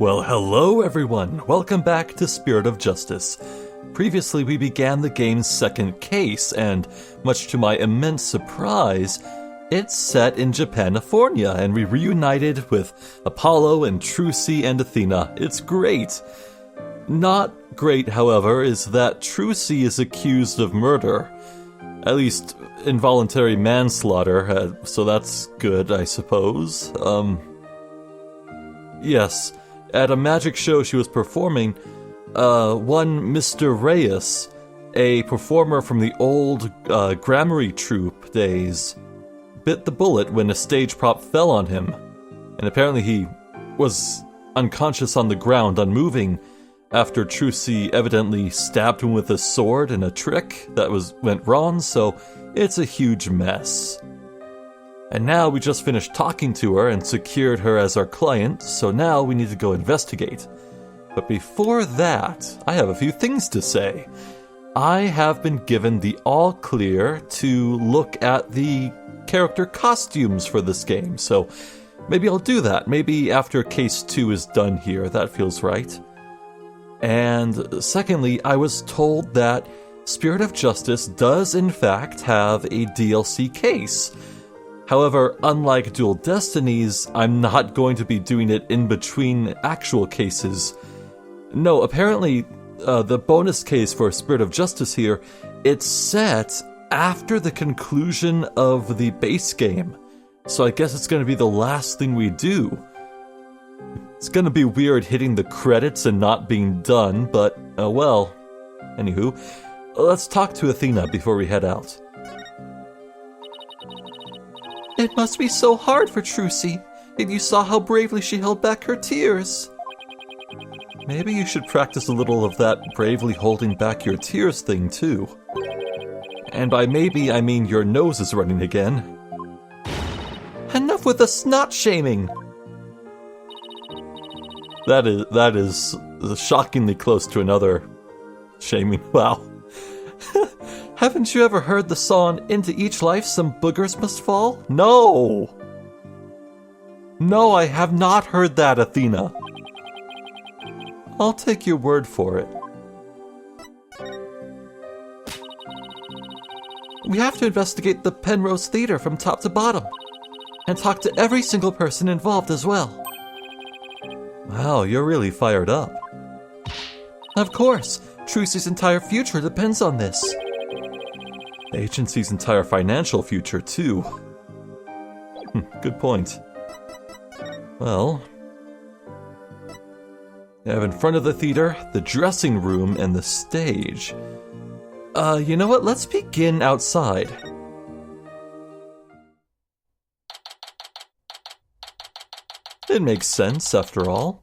Well, hello everyone! Welcome back to Spirit of Justice. Previously, we began the game's second case, and much to my immense surprise, it's set in Japanifornia, and we reunited with Apollo and Trucy and Athena. It's great! Not great, however, is that Trucy is accused of murder. At least, involuntary manslaughter, so that's good, I suppose. Yes. At a magic show she was performing, one Mr. Reyes, a performer from the old Gramarye troupe days, bit the bullet when a stage prop fell on him, and apparently he was unconscious on the ground, unmoving, after Trucy evidently stabbed him with a sword in a trick that went wrong, so it's a huge mess. And now we just finished talking to her and secured her as our client, so now we need to go investigate. But before that, I have a few things to say. I have been given the all clear to look at the character costumes for this game, so maybe I'll do that. Maybe after Case 2 is done here, that feels right. And secondly, I was told that Spirit of Justice does in fact have a DLC case. However, unlike Dual Destinies, I'm not going to be doing it in between actual cases. No, apparently, the bonus case for Spirit of Justice here, it's set after the conclusion of the base game. So I guess it's going to be the last thing we do. It's going to be weird hitting the credits and not being done, but, well. Anywho, let's talk to Athena before we head out. It must be so hard for Trucy, if you saw how bravely she held back her tears. Maybe you should practice a little of that bravely holding back your tears thing, too. And by maybe, I mean your nose is running again. Enough with the snot-shaming! That is shockingly close to another shaming. Wow. Haven't you ever heard the song, "Into each life some boogers must fall"? No! No, I have not heard that, Athena. I'll take your word for it. We have to investigate the Penrose Theater from top to bottom, and talk to every single person involved as well. Wow, you're really fired up. Of course, Trucy's entire future depends on this. The agency's entire financial future, too. Good point. Well, I have in front of the theater, the dressing room, and the stage. You know what? Let's begin outside. It makes sense, after all.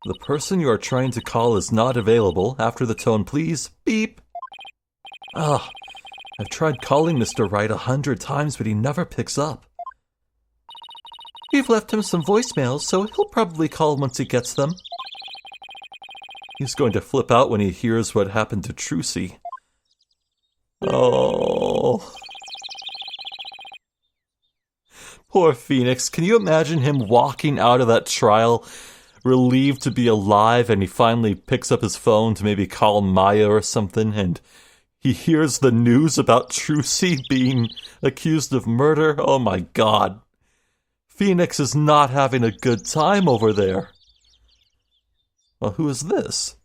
The person you are trying to call is not available. After the tone, please beep. I've tried calling Mr. Wright 100 times, but he never picks up. You've left him some voicemails, so he'll probably call once he gets them. He's going to flip out when he hears what happened to Trucy. Oh. Poor Phoenix. Can you imagine him walking out of that trial relieved to be alive, and he finally picks up his phone to maybe call Maya or something, and he hears the news about Trucy being accused of murder? Oh my god. Phoenix is not having a good time over there. Well, who is this?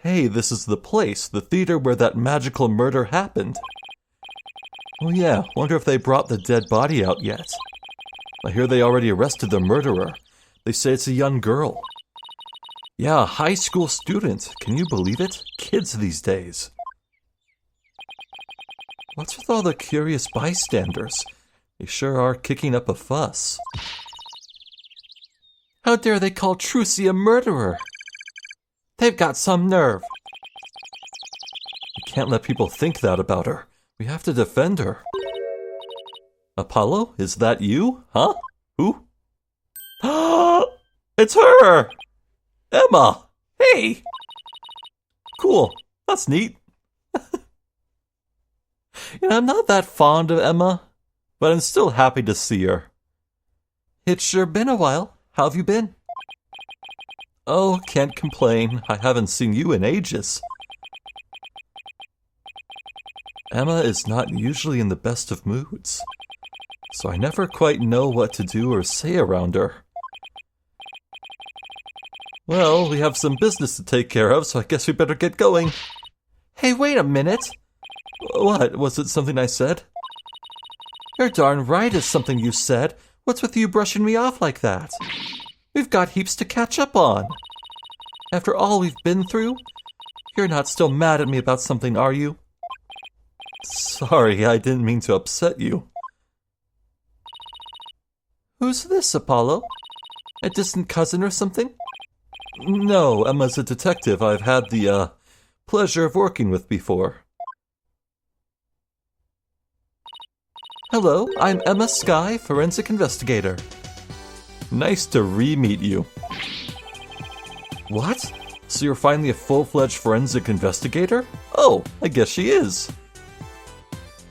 Hey, this is the place, the theater where that magical murder happened. Oh yeah, wonder if they brought the dead body out yet. I hear they already arrested the murderer. They say it's a young girl. Yeah, a high school student. Can you believe it? Kids these days. What's with all the curious bystanders? They sure are kicking up a fuss. How dare they call Trucy a murderer? They've got some nerve. We can't let people think that about her. We have to defend her. Apollo, is that you? Huh? Who? It's her! Emma! Hey! Cool. That's neat. I'm not that fond of Emma, but I'm still happy to see her. It's sure been a while. How have you been? Oh, can't complain. I haven't seen you in ages. Emma is not usually in the best of moods, so I never quite know what to do or say around her. Well, we have some business to take care of, so I guess we better get going. Hey, wait a minute! What? Was it something I said? You're darn right it's something you said. What's with you brushing me off like that? We've got heaps to catch up on. After all we've been through, you're not still mad at me about something, are you? Sorry, I didn't mean to upset you. Who's this, Apollo? A distant cousin or something? No, Emma's a detective I've had the, pleasure of working with before. Hello, I'm Emma Skye, forensic investigator. Nice to re-meet you. What? So you're finally a full-fledged forensic investigator? Oh, I guess she is.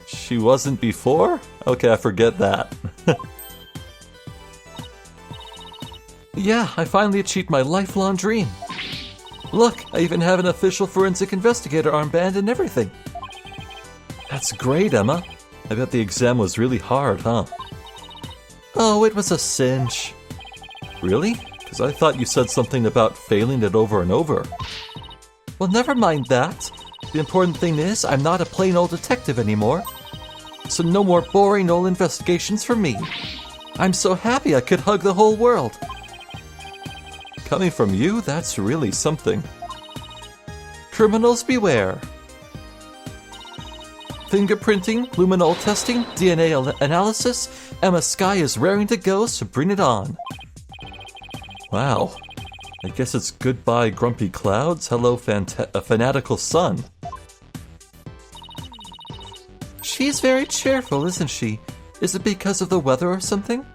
She wasn't before? Okay, I forget that. Yeah, I finally achieved my lifelong dream. Look, I even have an official forensic investigator armband and everything. That's great, Emma. I bet the exam was really hard, huh? Oh, it was a cinch. Really? Because I thought you said something about failing it over and over. Well, never mind that. The important thing is, I'm not a plain old detective anymore. So no more boring old investigations for me. I'm so happy I could hug the whole world. Coming from you, that's really something. Criminals beware. Fingerprinting, luminol testing, DNA analysis, Emma Skye is raring to go, so bring it on. Wow. I guess it's goodbye grumpy clouds, hello fanatical sun. She's very cheerful, isn't she? Is it because of the weather or something?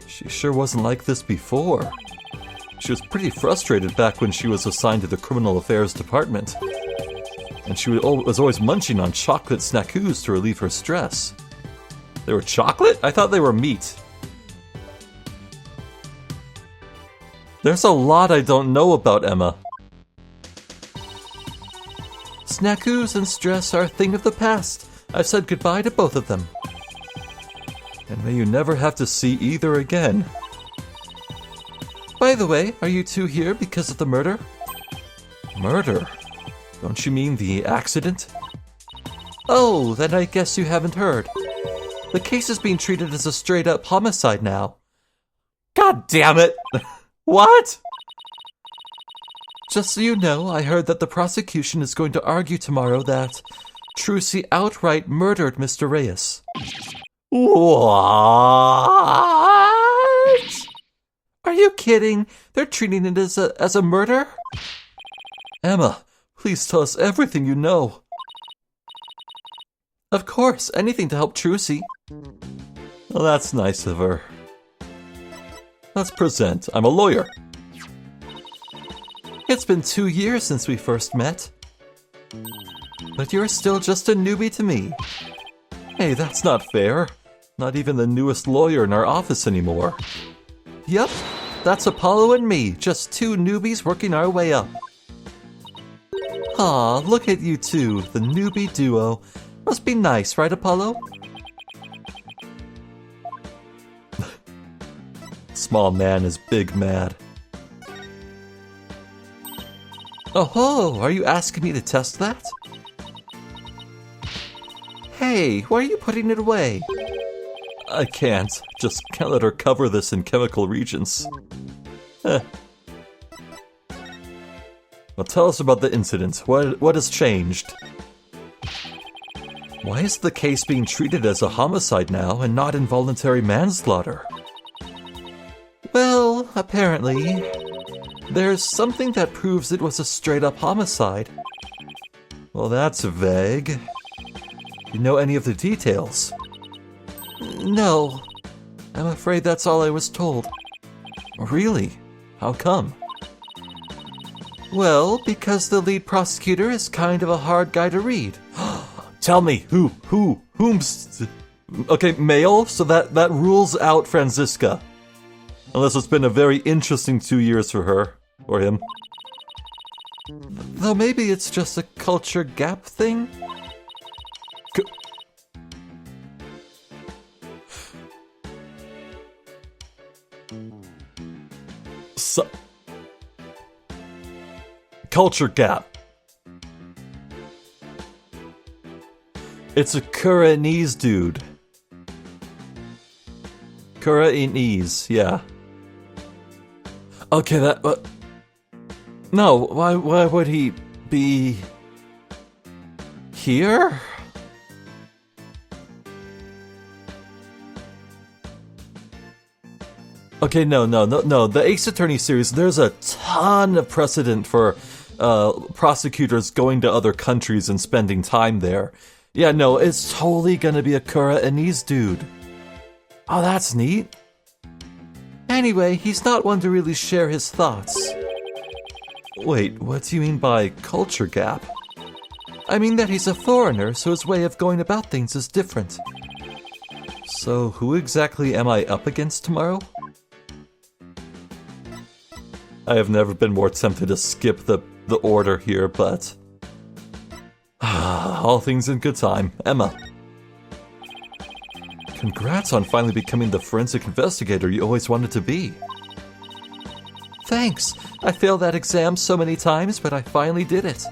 She sure wasn't like this before. She was pretty frustrated back when she was assigned to the Criminal Affairs Department. And she was always munching on chocolate snackoos to relieve her stress. They were chocolate? I thought they were meat. There's a lot I don't know about Emma. Snackoos and stress are a thing of the past. I've said goodbye to both of them. And may you never have to see either again. By the way, are you two here because of the murder? Murder? Don't you mean the accident? Oh, then I guess you haven't heard. The case is being treated as a straight-up homicide now. God damn it! What? Just so you know, I heard that the prosecution is going to argue tomorrow that Trucy outright murdered Mr. Reyes. What? Are you kidding? They're treating it as a murder? Emma, please tell us everything you know. Of course, anything to help Trucy. Well, that's nice of her. Let's present. I'm a lawyer. It's been 2 years since we first met. But you're still just a newbie to me. Hey, that's not fair. Not even the newest lawyer in our office anymore. Yep, that's Apollo and me, just two newbies working our way up. Aw, look at you two, the newbie duo. Must be nice, right, Apollo? Small man is big mad. Oh, are you asking me to test that? Hey, why are you putting it away? I can't. Just can't let her cover this in chemical regions. Well, tell us about the incident. What has changed? Why is the case being treated as a homicide now and not involuntary manslaughter? Well, apparently, there's something that proves it was a straight-up homicide. Well, that's vague. You know any of the details? No. I'm afraid that's all I was told. Really? How come? Well, because the lead prosecutor is kind of a hard guy to read. Tell me, whom's... Okay, male, so that rules out Franziska. Unless it's been a very interesting 2 years for her, or him. Though maybe it's just a culture gap thing? Culture gap. It's a Khura'inese dude. Khura'inese, yeah. Okay, no, why would he be here? Okay, no. The Ace Attorney series, there's a ton of precedent for prosecutors going to other countries and spending time there. Yeah, no, it's totally gonna be a Khura'inese dude. Oh, that's neat. Anyway, he's not one to really share his thoughts. Wait, what do you mean by culture gap? I mean that he's a foreigner, so his way of going about things is different. So, who exactly am I up against tomorrow? I have never been more tempted to skip the order here, but... all things in good time. Emma. Congrats on finally becoming the forensic investigator you always wanted to be. Thanks. I failed that exam so many times, but I finally did it.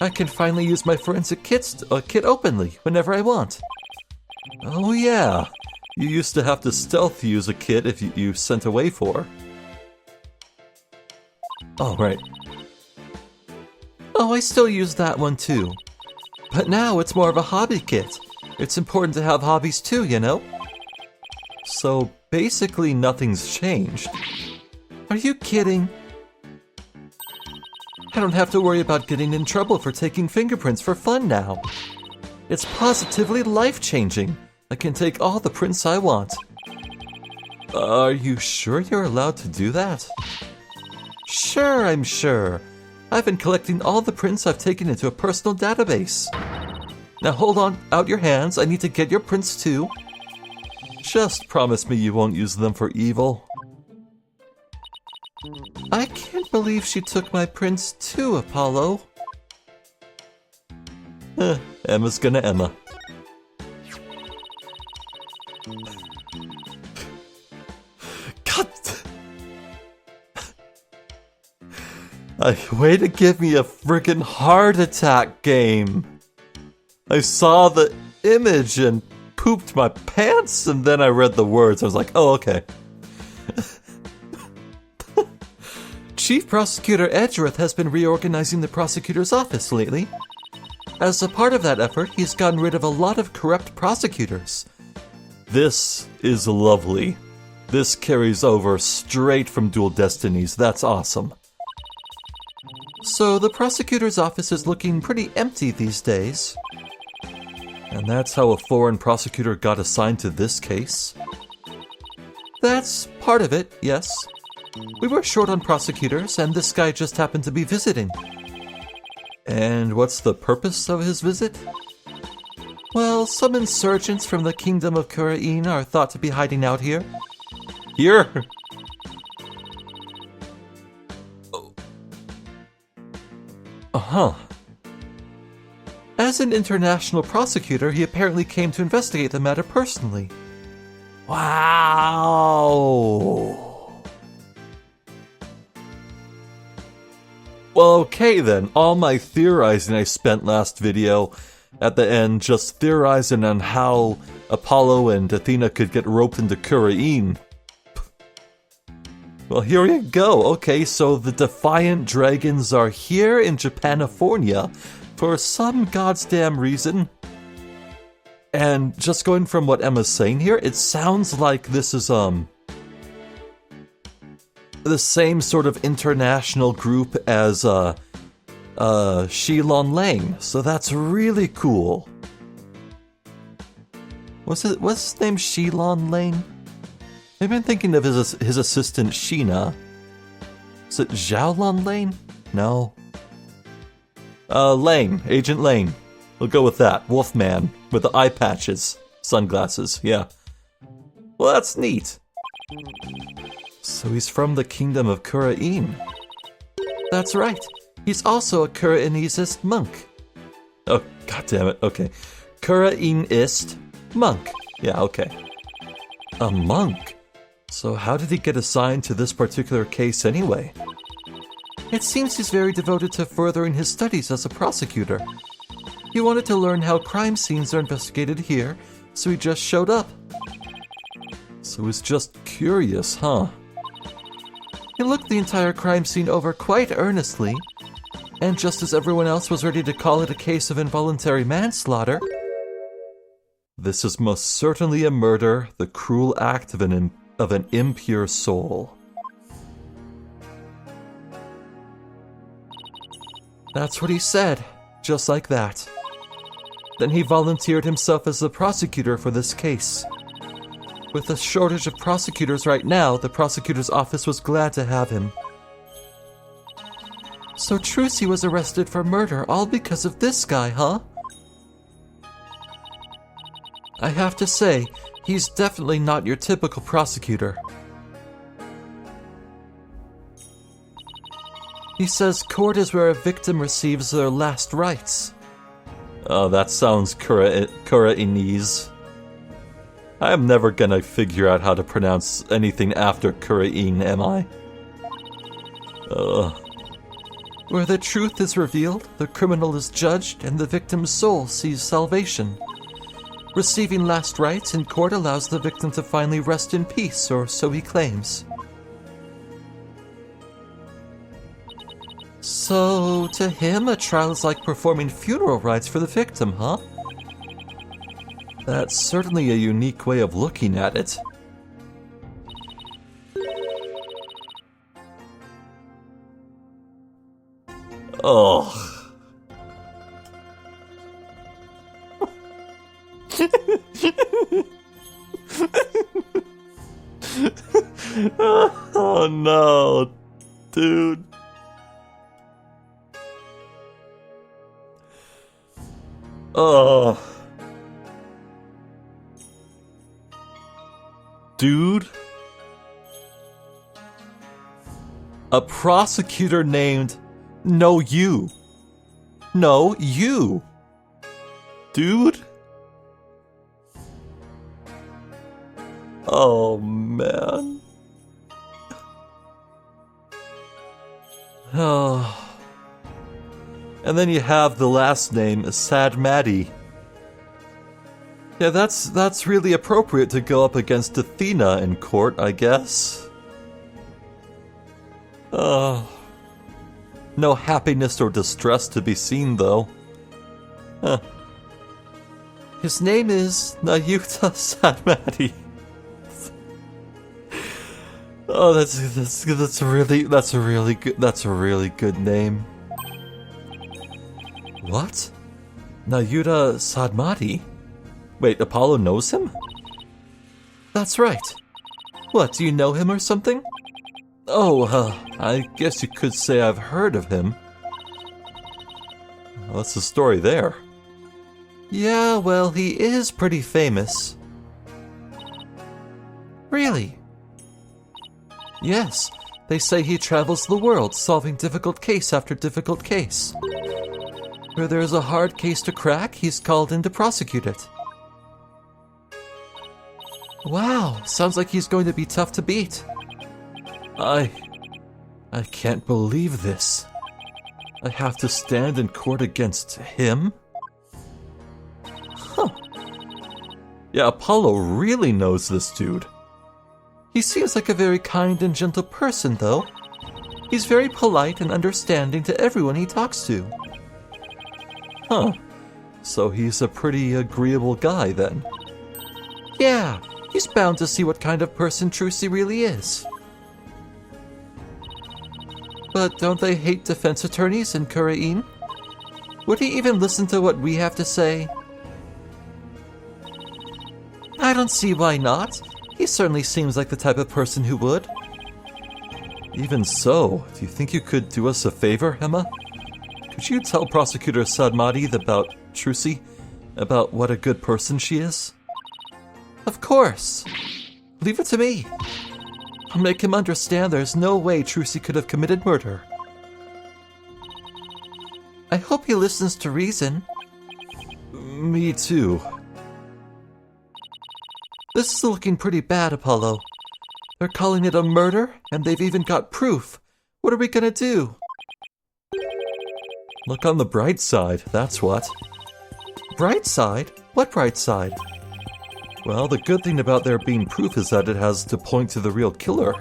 I can finally use my forensic kit openly whenever I want. Oh yeah. You used to have to stealth use a kit if you sent away for. Oh, right. Oh, I still use that one too. But now it's more of a hobby kit. It's important to have hobbies too, you know? So basically nothing's changed. Are you kidding? I don't have to worry about getting in trouble for taking fingerprints for fun now. It's positively life-changing. I can take all the prints I want. Are you sure you're allowed to do that? Sure, I'm sure. I've been collecting all the prints I've taken into a personal database. Now hold on, out your hands, I need to get your prints too. Just promise me you won't use them for evil. I can't believe she took my prints too, Apollo. Emma's gonna Emma. Way to give me a friggin' heart attack, game. I saw the image and pooped my pants, and then I read the words. I was like, oh, okay. Chief Prosecutor Edgeworth has been reorganizing the prosecutor's office lately. As a part of that effort, he's gotten rid of a lot of corrupt prosecutors. This is lovely. This carries over straight from Dual Destinies. That's awesome. So the prosecutor's office is looking pretty empty these days. And that's how a foreign prosecutor got assigned to this case? That's part of it, yes. We were short on prosecutors, and this guy just happened to be visiting. And what's the purpose of his visit? Well, some insurgents from the Kingdom of Khura'in are thought to be hiding out here. Here? Uh-huh. As an international prosecutor, he apparently came to investigate the matter personally. Wow! Well, okay then. All my theorizing I spent last video, at the end, just theorizing on how Apollo and Athena could get roped into Khura'in. Well, here you go. Okay, so the Defiant Dragons are here in Japanifornia for some goddamn reason. And just going from what Emma's saying here, it sounds like this is, the same sort of international group as, Shilon Lang. So that's really cool. What's his name? Shilon Lang? Maybe I'm thinking of his assistant, Sheena. Is it Xiaolon Lane? No. Lane. Agent Lane. We'll go with that. Wolfman. With the eye patches. Sunglasses, yeah. Well, that's neat. So he's from the kingdom of Khura'in. That's right. He's also a Khura'inist monk. Oh, goddammit, okay. Khura'inist monk. Yeah, okay. A monk? So how did he get assigned to this particular case anyway? It seems he's very devoted to furthering his studies as a prosecutor. He wanted to learn how crime scenes are investigated here, so he just showed up. So he's just curious, huh? He looked the entire crime scene over quite earnestly, and just as everyone else was ready to call it a case of involuntary manslaughter, this is most certainly a murder, the cruel act of an impure soul. That's what he said, just like that. Then he volunteered himself as the prosecutor for this case. With a shortage of prosecutors right now, the prosecutor's office was glad to have him. So Trucy was arrested for murder all because of this guy, huh? I have to say, he's definitely not your typical prosecutor. He says court is where a victim receives their last rites. Oh, that sounds Khura'inese. I am never gonna figure out how to pronounce anything after Khura'in, am I? Where the truth is revealed, the criminal is judged, and the victim's soul sees salvation. Receiving last rites in court allows the victim to finally rest in peace, or so he claims. So, to him, a trial is like performing funeral rites for the victim, huh? That's certainly a unique way of looking at it. Oh. Oh no, dude. Oh. Dude. A prosecutor named No You. No You. Dude. Oh man. Oh. And then you have the last name, Sad Maddie. Yeah, that's really appropriate to go up against Athena in court, I guess. No happiness or distress to be seen, though. Huh. His name is Nayuta Sadmati. Oh, that's a really good name. What? Nayuta Sadmati? Wait, Apollo knows him? That's right. What, do you know him or something? Oh, I guess you could say I've heard of him. Well, what's the story there? Yeah, well, he is pretty famous. Really? Yes, they say he travels the world, solving difficult case after difficult case. Where there's a hard case to crack, he's called in to prosecute it. Wow, sounds like he's going to be tough to beat. I can't believe this. I have to stand in court against him? Huh. Yeah, Apollo really knows this dude. He seems like a very kind and gentle person, though. He's very polite and understanding to everyone he talks to. Huh. So he's a pretty agreeable guy, then. Yeah, he's bound to see what kind of person Trucy really is. But don't they hate defense attorneys in Khura'in? Would he even listen to what we have to say? I don't see why not. He certainly seems like the type of person who would. Even so, do you think you could do us a favor, Emma? Could you tell Prosecutor Sadmati about Trucy? About what a good person she is? Of course. Leave it to me. I'll make him understand there's no way Trucy could have committed murder. I hope he listens to reason. Me too. This is looking pretty bad, Apollo. They're calling it a murder, and they've even got proof. What are we gonna do? Look on the bright side, that's what. Bright side? What bright side? Well, the good thing about there being proof is that it has to point to the real killer.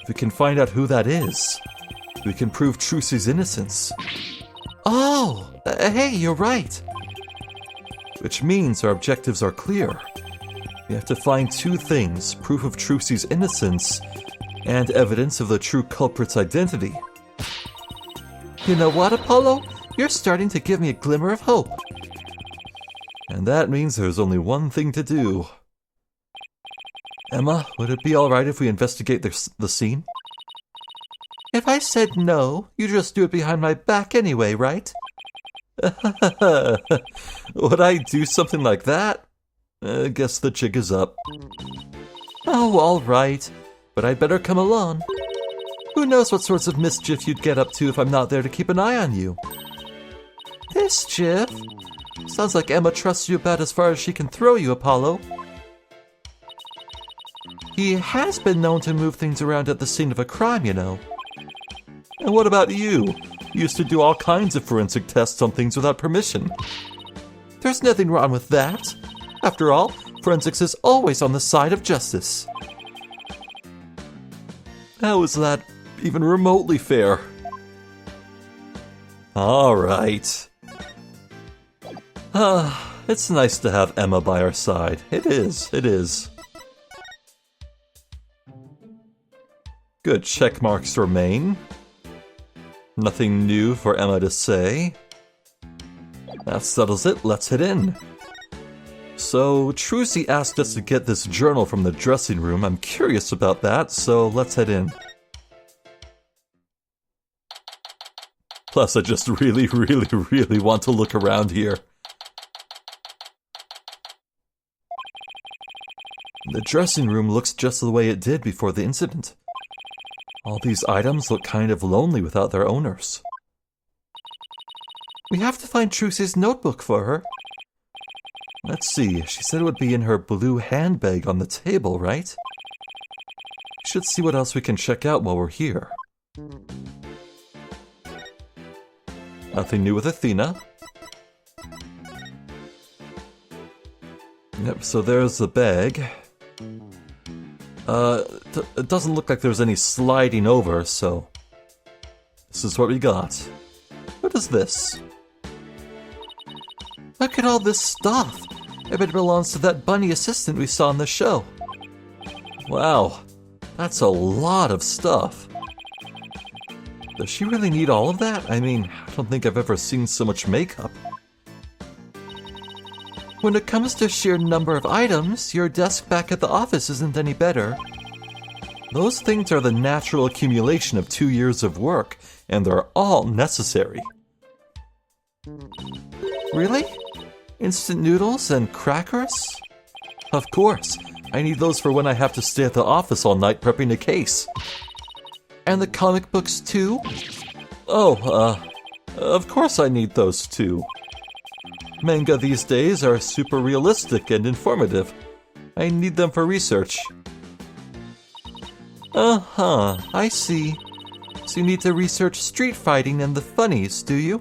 If we can find out who that is, we can prove Trucy's innocence. Oh, hey, you're right. Which means our objectives are clear. We have to find two things: proof of Trucy's innocence and evidence of the true culprit's identity. You know what, Apollo? You're starting to give me a glimmer of hope. And that means there's only one thing to do. Emma, would it be alright if we investigate the scene? If I said no, you'd just do it behind my back anyway, right? Would I do something like that? Guess the jig is up. Oh, alright. But I'd better come along. Who knows what sorts of mischief you'd get up to if I'm not there to keep an eye on you. Mischief? Sounds like Emma trusts you about as far as she can throw you, Apollo. He has been known to move things around at the scene of a crime, you know. And what about you? You used to do all kinds of forensic tests on things without permission. There's nothing wrong with that. After all, forensics is always on the side of justice. How is that even remotely fair? Alright. It's nice to have Emma by our side. It is. Good check marks remain. Nothing new for Emma to say. That settles it, let's head in. So, Trucy asked us to get this journal from the dressing room. I'm curious about that, so let's head in. Plus, I just really want to look around here. The dressing room looks just the way it did before the incident. All these items look kind of lonely without their owners. We have to find Trucy's notebook for her. Let's see, she said it would be in her blue handbag on the table, right? Should see what else we can check out while we're here. Nothing new with Athena. Yep, so there's the bag. It doesn't look like there's any sliding over, so this is what we got. What is this? Look at all this stuff. I bet it belongs to that bunny assistant we saw in the show. Wow, that's a lot of stuff. Does she really need all of that? I mean, I don't think I've ever seen so much makeup. When it comes to sheer number of items, your desk back at the office isn't any better. Those things are the natural accumulation of 2 years of work, and they're all necessary. Really? Instant noodles and crackers? Of course. I need those for when I have to stay at the office all night prepping a case. And the comic books too? Oh, of course I need those too. Manga these days are super realistic and informative. I need them for research. I see. So you need to research street fighting and the funnies, do you?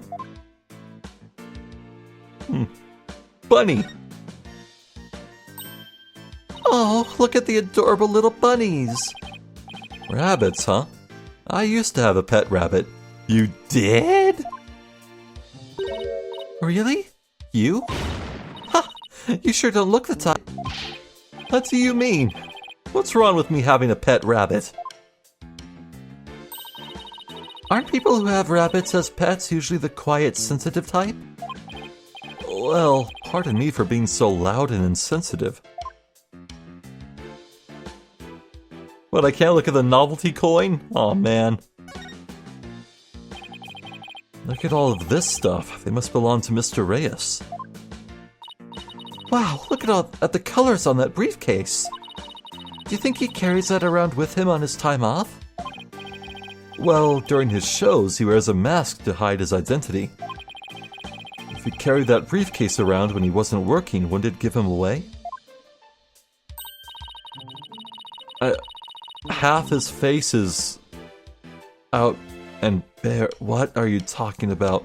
Bunny! Oh, look at the adorable little bunnies! Rabbits, huh? I used to have a pet rabbit. You did? Really? You? Ha! You sure don't look the type. What do you mean? What's wrong with me having a pet rabbit? Aren't people who have rabbits as pets usually the quiet, sensitive type? Well, pardon me for being so loud and insensitive. What, I can't look at the novelty coin? Aw, man. Look at all of this stuff. They must belong to Mr. Reyes. Wow, look at the colors on that briefcase. Do you think he carries that around with him on his time off? Well, during his shows, he wears a mask to hide his identity. If he carried that briefcase around when he wasn't working, wouldn't it give him away? Half his face is out and bare. What are you talking about?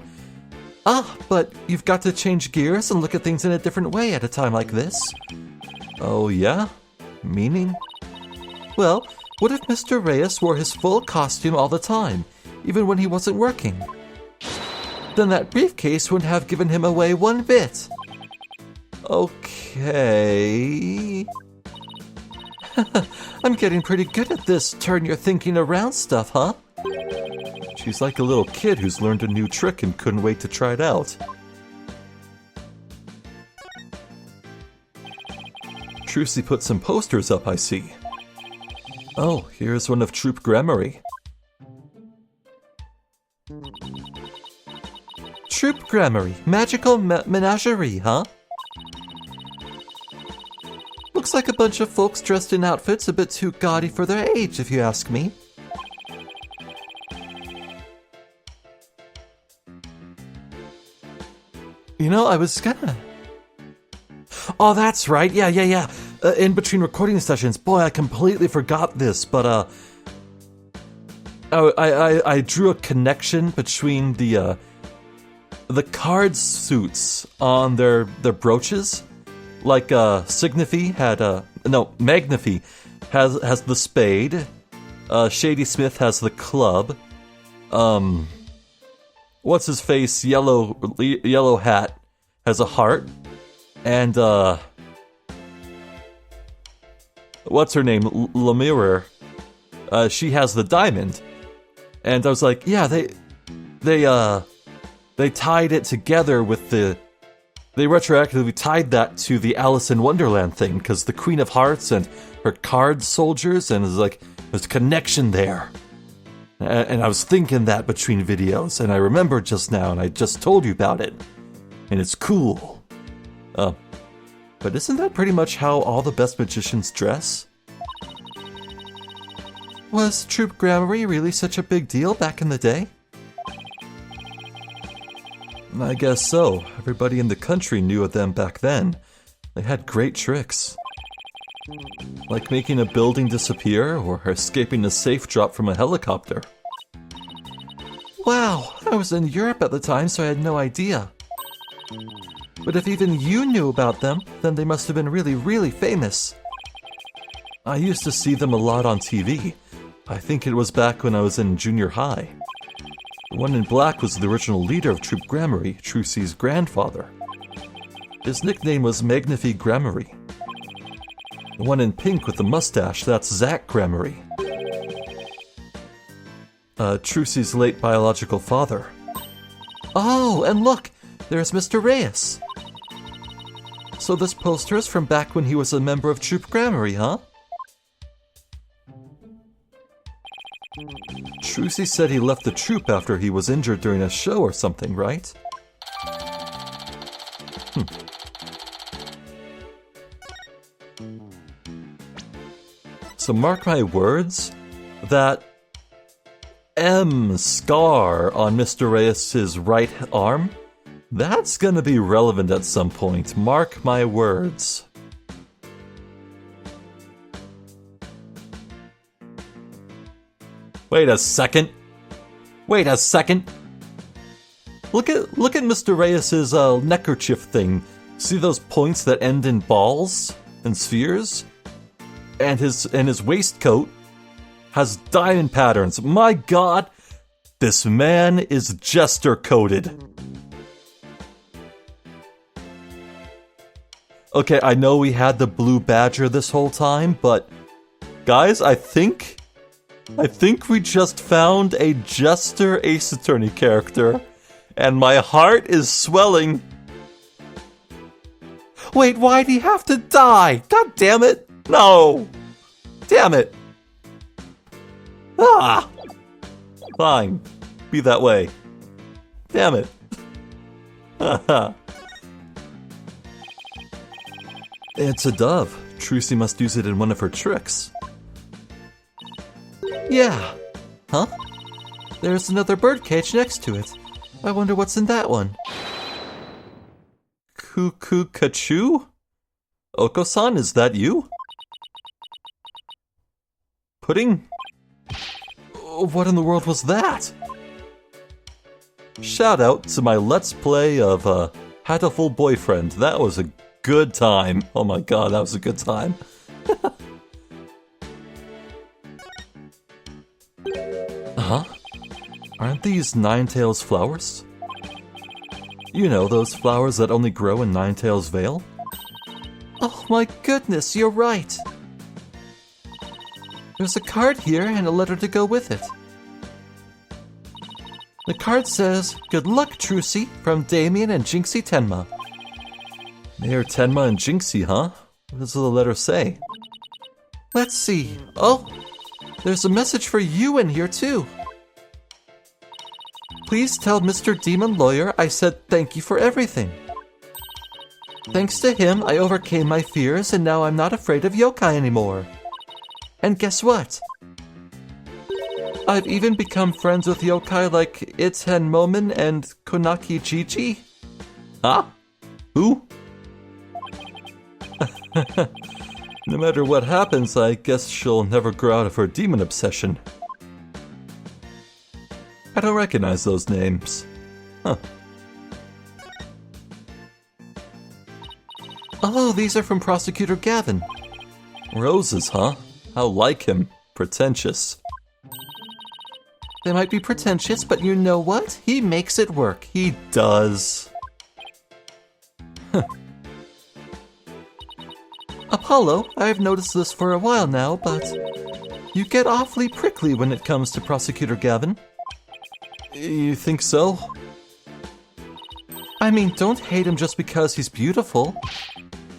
Ah, but you've got to change gears and look at things in a different way at a time like this. Oh yeah? Meaning? Well, what if Mr. Reyes wore his full costume all the time, even when he wasn't working? Then that briefcase wouldn't have given him away one bit. Okay... I'm getting pretty good at this turn your thinking around stuff, huh? She's like a little kid who's learned a new trick and couldn't wait to try it out. Trucy put some posters up, I see. Oh, here's one of Troop Gramarye. Troop Gramarye, magical menagerie, huh? Looks like a bunch of folks dressed in outfits a bit too gaudy for their age, if you ask me. You know, I was gonna... Oh, that's right, yeah. In between recording sessions, boy, I completely forgot this, but, I drew a connection between the card suits on their brooches. Like, Signify had, Magnify has the spade. Shady Smith has the club. What's his face? Yellow hat has a heart. And, what's her name? Lemire. She has the diamond. And I was like, yeah, they tied it together with the... They retroactively tied that to the Alice in Wonderland thing, because the Queen of Hearts and her card soldiers, and it's like, there's a connection there. And I was thinking that between videos, and I remembered just now, and I just told you about it. And it's cool. But isn't that pretty much how all the best magicians dress? Was Troop Gramarye really such a big deal back in the day? I guess so. Everybody in the country knew of them back then. They had great tricks. Like making a building disappear, or escaping a safe drop from a helicopter. Wow, I was in Europe at the time, so I had no idea. But if even you knew about them, then they must have been really, really famous. I used to see them a lot on TV. I think it was back when I was in junior high. The one in black was the original leader of Troop Gramarye, Trucy's grandfather. His nickname was Magnify Gramarye. The one in pink with the mustache, that's Zach Gramarye. Trucy's late biological father. Oh, and look! There's Mr. Reyes! So this poster is from back when he was a member of Troop Gramarye, huh? Trucy said he left the troupe after he was injured during a show or something, right? So mark my words, that M scar on Mr. Reyes' right arm, that's gonna be relevant at some point, mark my words. Wait a second. Look at Mr. Reyes' neckerchief thing. See those points that end in balls and spheres? And his waistcoat has diamond patterns. My god, this man is jester coated. Okay, I know we had the blue badger this whole time, but guys, I think we just found a Jester Ace Attorney character, and my heart is swelling. Wait, why'd he have to die? God damn it! No! Damn it! Ah! Fine. Be that way. Damn it. It's a dove. Trucy must use it in one of her tricks. Yeah. Huh? There's another birdcage next to it. I wonder what's in that one. Cuckoo-kachu? Oko-san, is that you? Pudding? What in the world was that? Shout out to my Let's Play of Hatoful Boyfriend. That was a good time. Oh my god, that was a good time. Huh? Aren't these Ninetales flowers? You know, those flowers that only grow in Ninetales Vale? Oh my goodness, you're right! There's a card here and a letter to go with it. The card says, "Good luck, Trucy, from Damien and Jinxie Tenma." Mayor Tenma and Jinxie, huh? What does the letter say? Let's see. Oh, there's a message for you in here too. Please tell Mr. Demon Lawyer I said thank you for everything. Thanks to him, I overcame my fears and now I'm not afraid of yokai anymore. And guess what? I've even become friends with yokai like Iten Momen and Konaki Chichi. Huh? Who? No matter what happens, I guess she'll never grow out of her demon obsession. I don't recognize those names. Huh. Oh, these are from Prosecutor Gavin. Roses, huh? How like him. Pretentious. They might be pretentious, but you know what? He makes it work. He does. Apollo, I've noticed this for a while now, but you get awfully prickly when it comes to Prosecutor Gavin. You think so? I mean, don't hate him just because he's beautiful.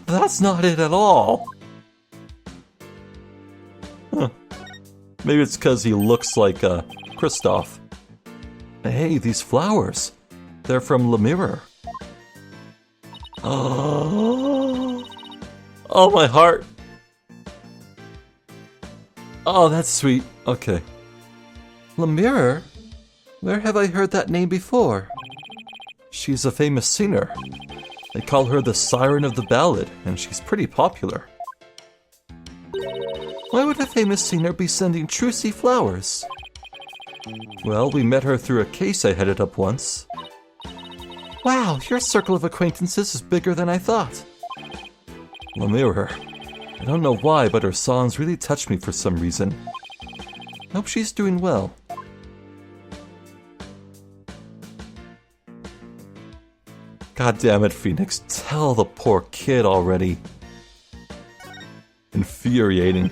That's not it at all. Huh. Maybe it's because he looks like Kristoff. Hey, these flowers. They're from Le Mirror. Oh, my heart. Oh, that's sweet. Okay. Le Mirror? Where have I heard that name before? She's a famous singer. They call her the Siren of the Ballad, and she's pretty popular. Why would a famous singer be sending Trucy flowers? Well, we met her through a case I headed up once. Wow, your circle of acquaintances is bigger than I thought. Le Mirror. I don't know why, but her songs really touch me for some reason. Hope she's doing well. God damn it, Phoenix. Tell the poor kid already. Infuriating.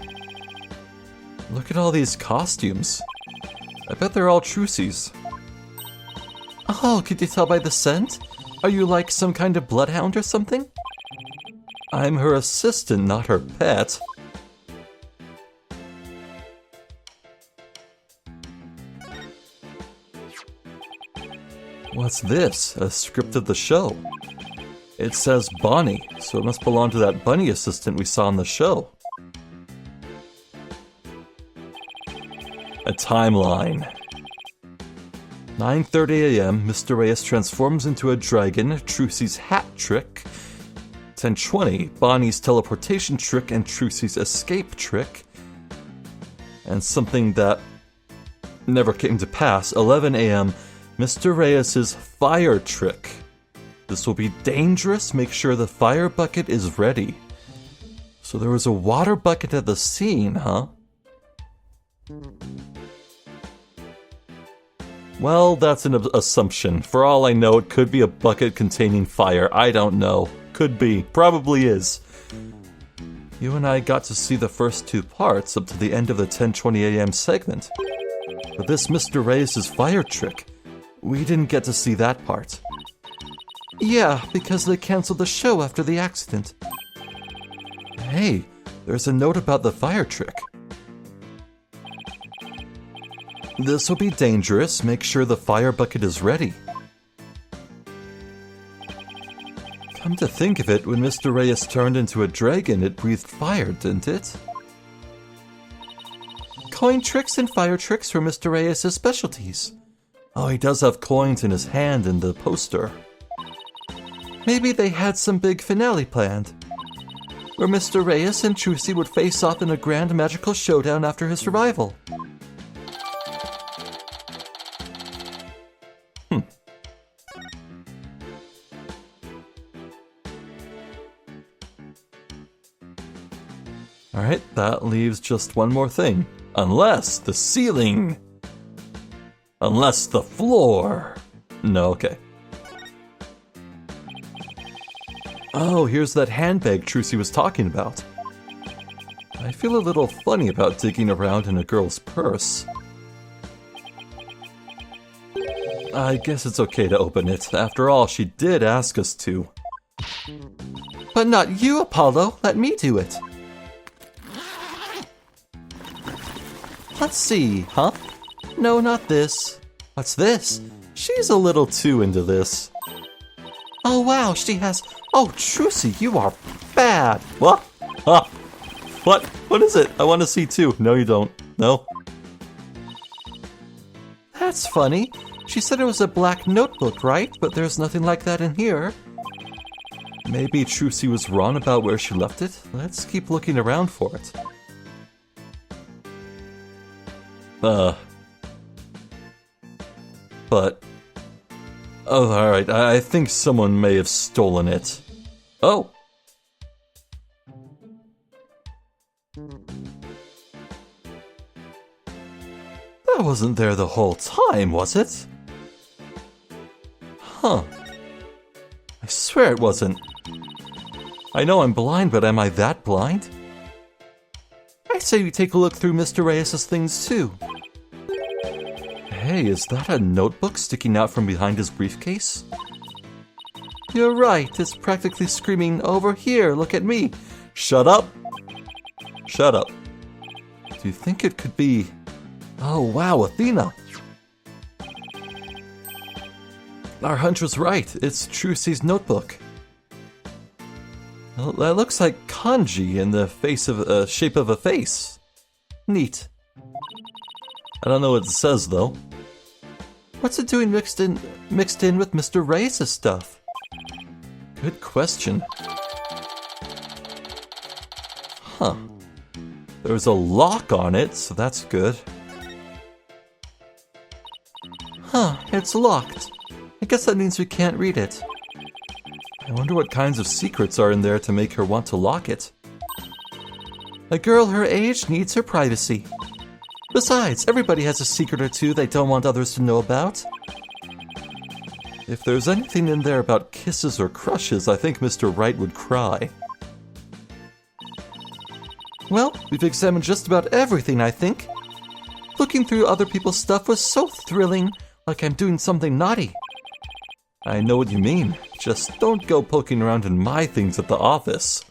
Look at all these costumes. I bet they're all Trucy's. Oh, could you tell by the scent? Are you like some kind of bloodhound or something? I'm her assistant, not her pet. What's this? A script of the show. It says Bonnie, so it must belong to that bunny assistant we saw in the show. A timeline. 9:30 a.m., Mr. Reyes transforms into a dragon, Trucy's hat trick. 10:20, Bonnie's teleportation trick and Trucy's escape trick. And something that never came to pass, 11 a.m., Mr. Reyes' fire trick. This will be dangerous, make sure the fire bucket is ready. So there was a water bucket at the scene, huh? Well, that's an assumption. For all I know, it could be a bucket containing fire. I don't know. Could be. Probably is. You and I got to see the first two parts up to the end of the 10:20 a.m. segment. But this Mr. Reyes' fire trick, we didn't get to see that part. Yeah, because they canceled the show after the accident. Hey, there's a note about the fire trick. This will be dangerous. Make sure the fire bucket is ready. Come to think of it, when Mr. Reyes turned into a dragon, it breathed fire, didn't it? Coin tricks and fire tricks were Mr. Reyes' specialties. Oh, he does have coins in his hand in the poster. Maybe they had some big finale planned, where Mr. Reyes and Trucy would face off in a grand magical showdown after his revival. Alright, that leaves just one more thing. Unless the ceiling. Unless the floor. No, okay. Oh, here's that handbag Trucy was talking about. I feel a little funny about digging around in a girl's purse. I guess it's okay to open it. After all, she did ask us to. But not you, Apollo. Let me do it. Let's see, huh? No, not this. What's this? She's a little too into this. Oh wow, she has... Oh, Trucy, you are bad. What? Huh? What? What is it? I want to see too. No, you don't. No? That's funny. She said it was a black notebook, right? But there's nothing like that in here. Maybe Trucy was wrong about where she left it. Let's keep looking around for it. But... Oh, alright, I think someone may have stolen it. Oh! That wasn't there the whole time, was it? Huh. I swear it wasn't. I know I'm blind, but am I that blind? I'd say you take a look through Mr. Reyes' things too. Hey, is that a notebook sticking out from behind his briefcase? You're right, it's practically screaming, "Over here, look at me!" Shut up! Shut up. Do you think it could be... Oh wow, Athena! Our hunch was right, it's Trucy's notebook. Well, that looks like kanji in the shape of a face. Neat. I don't know what it says though. What's it doing mixed in with Mr. Reyes' stuff? Good question. Huh. There's a lock on it, so that's good. Huh, it's locked. I guess that means we can't read it. I wonder what kinds of secrets are in there to make her want to lock it. A girl her age needs her privacy. Besides, everybody has a secret or two they don't want others to know about. If there's anything in there about kisses or crushes, I think Mr. Wright would cry. Well, we've examined just about everything, I think. Looking through other people's stuff was so thrilling, like I'm doing something naughty. I know what you mean. Just don't go poking around in my things at the office.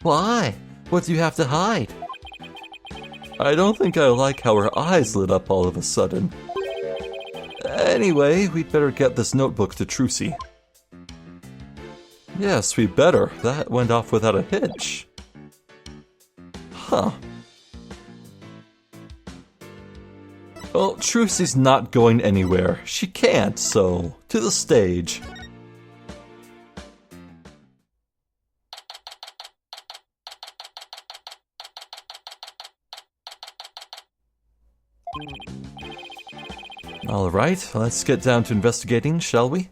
Why? What do you have to hide? I don't think I like how her eyes lit up all of a sudden. Anyway, we'd better get this notebook to Trucy. Yes, we better. That went off without a hitch. Huh. Well, Trucy's not going anywhere. She can't, so to the stage. Alright, let's get down to investigating, shall we?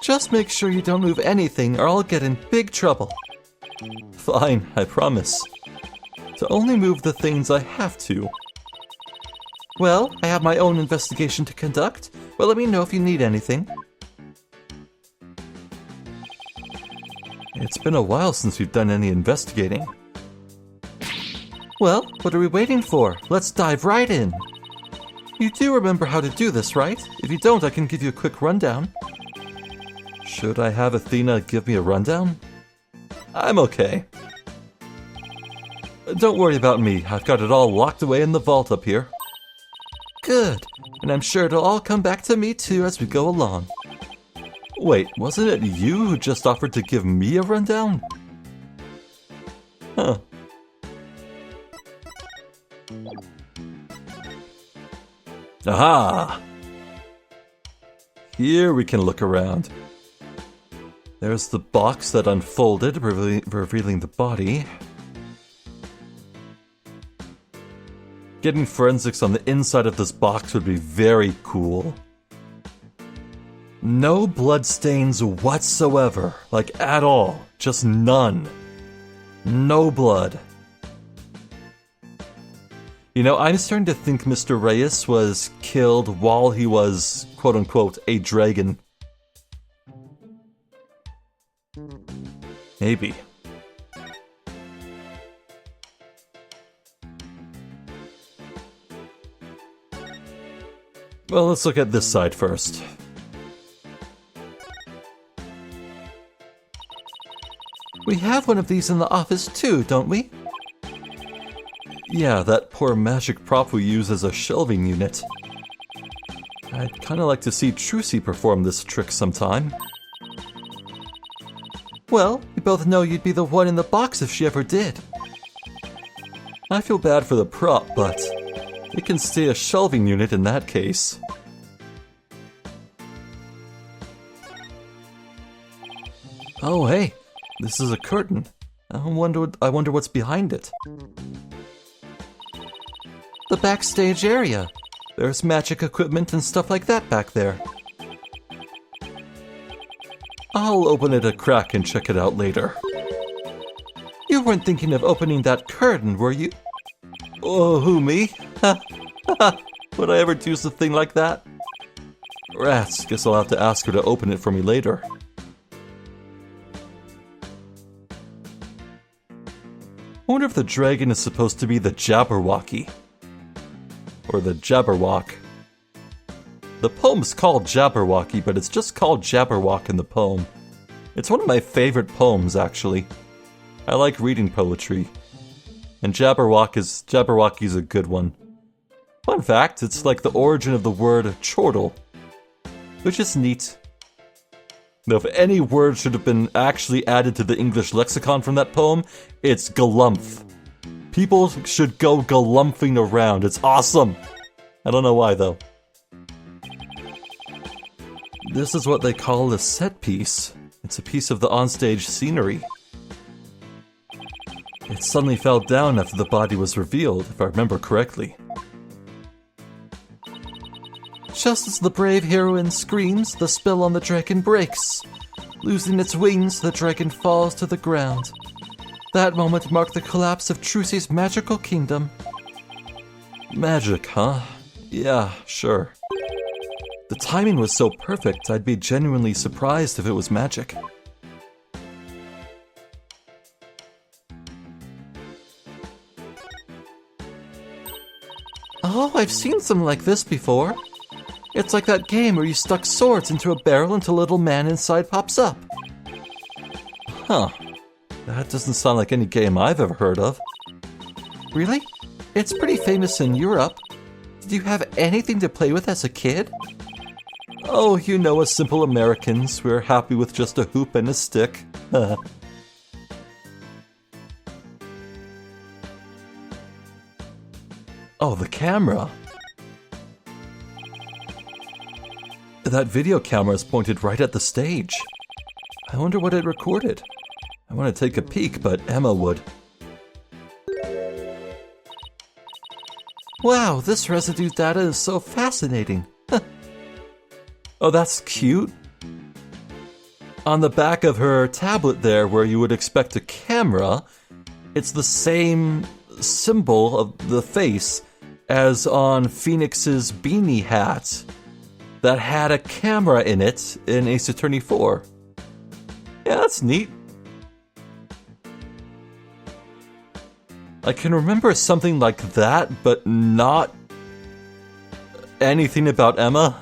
Just make sure you don't move anything or I'll get in big trouble. Fine, I promise. To only move the things I have to. Well, I have my own investigation to conduct, but let me know if you need anything. It's been a while since we've done any investigating. Well, what are we waiting for? Let's dive right in. You do remember how to do this, right? If you don't, I can give you a quick rundown. Should I have Athena give me a rundown? I'm okay. Don't worry about me. I've got it all locked away in the vault up here. Good. And I'm sure it'll all come back to me too as we go along. Wait, wasn't it you who just offered to give me a rundown? Huh. Aha! Here we can look around. There's the box that unfolded, revealing the body. Getting forensics on the inside of this box would be very cool. No bloodstains whatsoever, like at all, just none. No blood. You know, I'm starting to think Mr. Reyes was killed while he was, quote-unquote, a dragon. Maybe. Well, let's look at this side first. We have one of these in the office too, don't we? Yeah, that poor magic prop we use as a shelving unit. I'd kinda like to see Trucy perform this trick sometime. Well, we both know you'd be the one in the box if she ever did. I feel bad for the prop, but it can stay a shelving unit in that case. Oh hey, this is a curtain. I wonder what's behind it. The backstage area. There's magic equipment and stuff like that back there. I'll open it a crack and check it out later. You weren't thinking of opening that curtain, were you? Oh, who, me? Would I ever do something like that? Rats, guess I'll have to ask her to open it for me later. I wonder if the dragon is supposed to be the Jabberwocky. Or the Jabberwock. The poem's called Jabberwocky, but it's just called Jabberwock in the poem. It's one of my favorite poems, actually. I like reading poetry. And Jabberwocky's a good one. Fun fact, it's like the origin of the word chortle. Which is neat. Now, if any word should have been actually added to the English lexicon from that poem, it's galumph. People should go galumphing around. It's awesome. I don't know why, though. This is what they call a set piece. It's a piece of the onstage scenery. It suddenly fell down after the body was revealed, if I remember correctly. Just as the brave heroine screams, the spell on the dragon breaks. Losing its wings, the dragon falls to the ground. That moment marked the collapse of Trucy's magical kingdom. Magic, huh? Yeah, sure. The timing was so perfect, I'd be genuinely surprised if it was magic. Oh, I've seen some like this before. It's like that game where you stuck swords into a barrel until a little man inside pops up. Huh. That doesn't sound like any game I've ever heard of. Really? It's pretty famous in Europe. Did you have anything to play with as a kid? Oh, you know us simple Americans. We're happy with just a hoop and a stick. Oh, the camera. That video camera is pointed right at the stage. I wonder what it recorded. I want to take a peek, but Emma would. Wow, this residue data is so fascinating. Oh, that's cute. On the back of her tablet there, where you would expect a camera, it's the same symbol of the face as on Phoenix's beanie hat that had a camera in it in Ace Attorney 4. Yeah, that's neat. I can remember something like that, but not anything about Emma.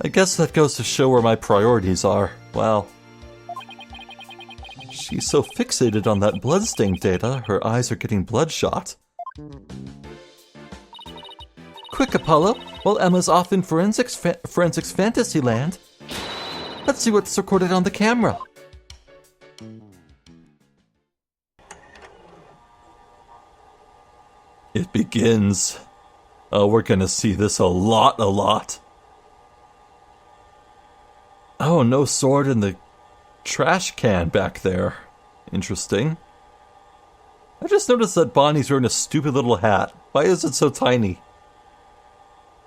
I guess that goes to show where my priorities are. Wow. She's so fixated on that bloodstain data, her eyes are getting bloodshot. Quick, Apollo, while Emma's off in Forensics Fantasyland. Let's see what's recorded on the camera. It begins. Oh, we're gonna see this a lot. Oh, no sword in the trash can back there. Interesting. I just noticed that Bonnie's wearing a stupid little hat. Why is it so tiny?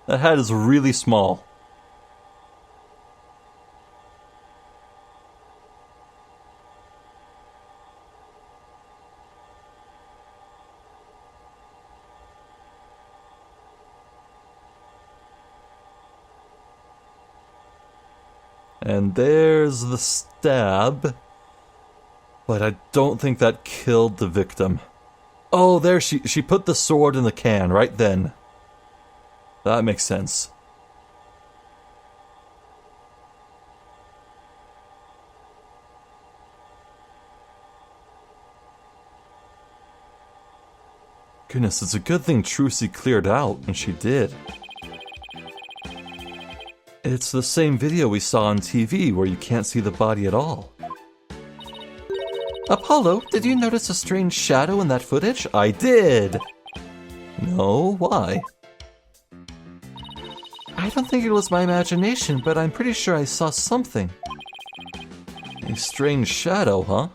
That hat is really small. And there's the stab. But I don't think that killed the victim. Oh, there she put the sword in the can right then. That makes sense. Goodness, it's a good thing Trucy cleared out, and she did. It's the same video we saw on TV where you can't see the body at all. Apollo, did you notice a strange shadow in that footage? I did! No, why? I don't think it was my imagination, but I'm pretty sure I saw something. A strange shadow, huh?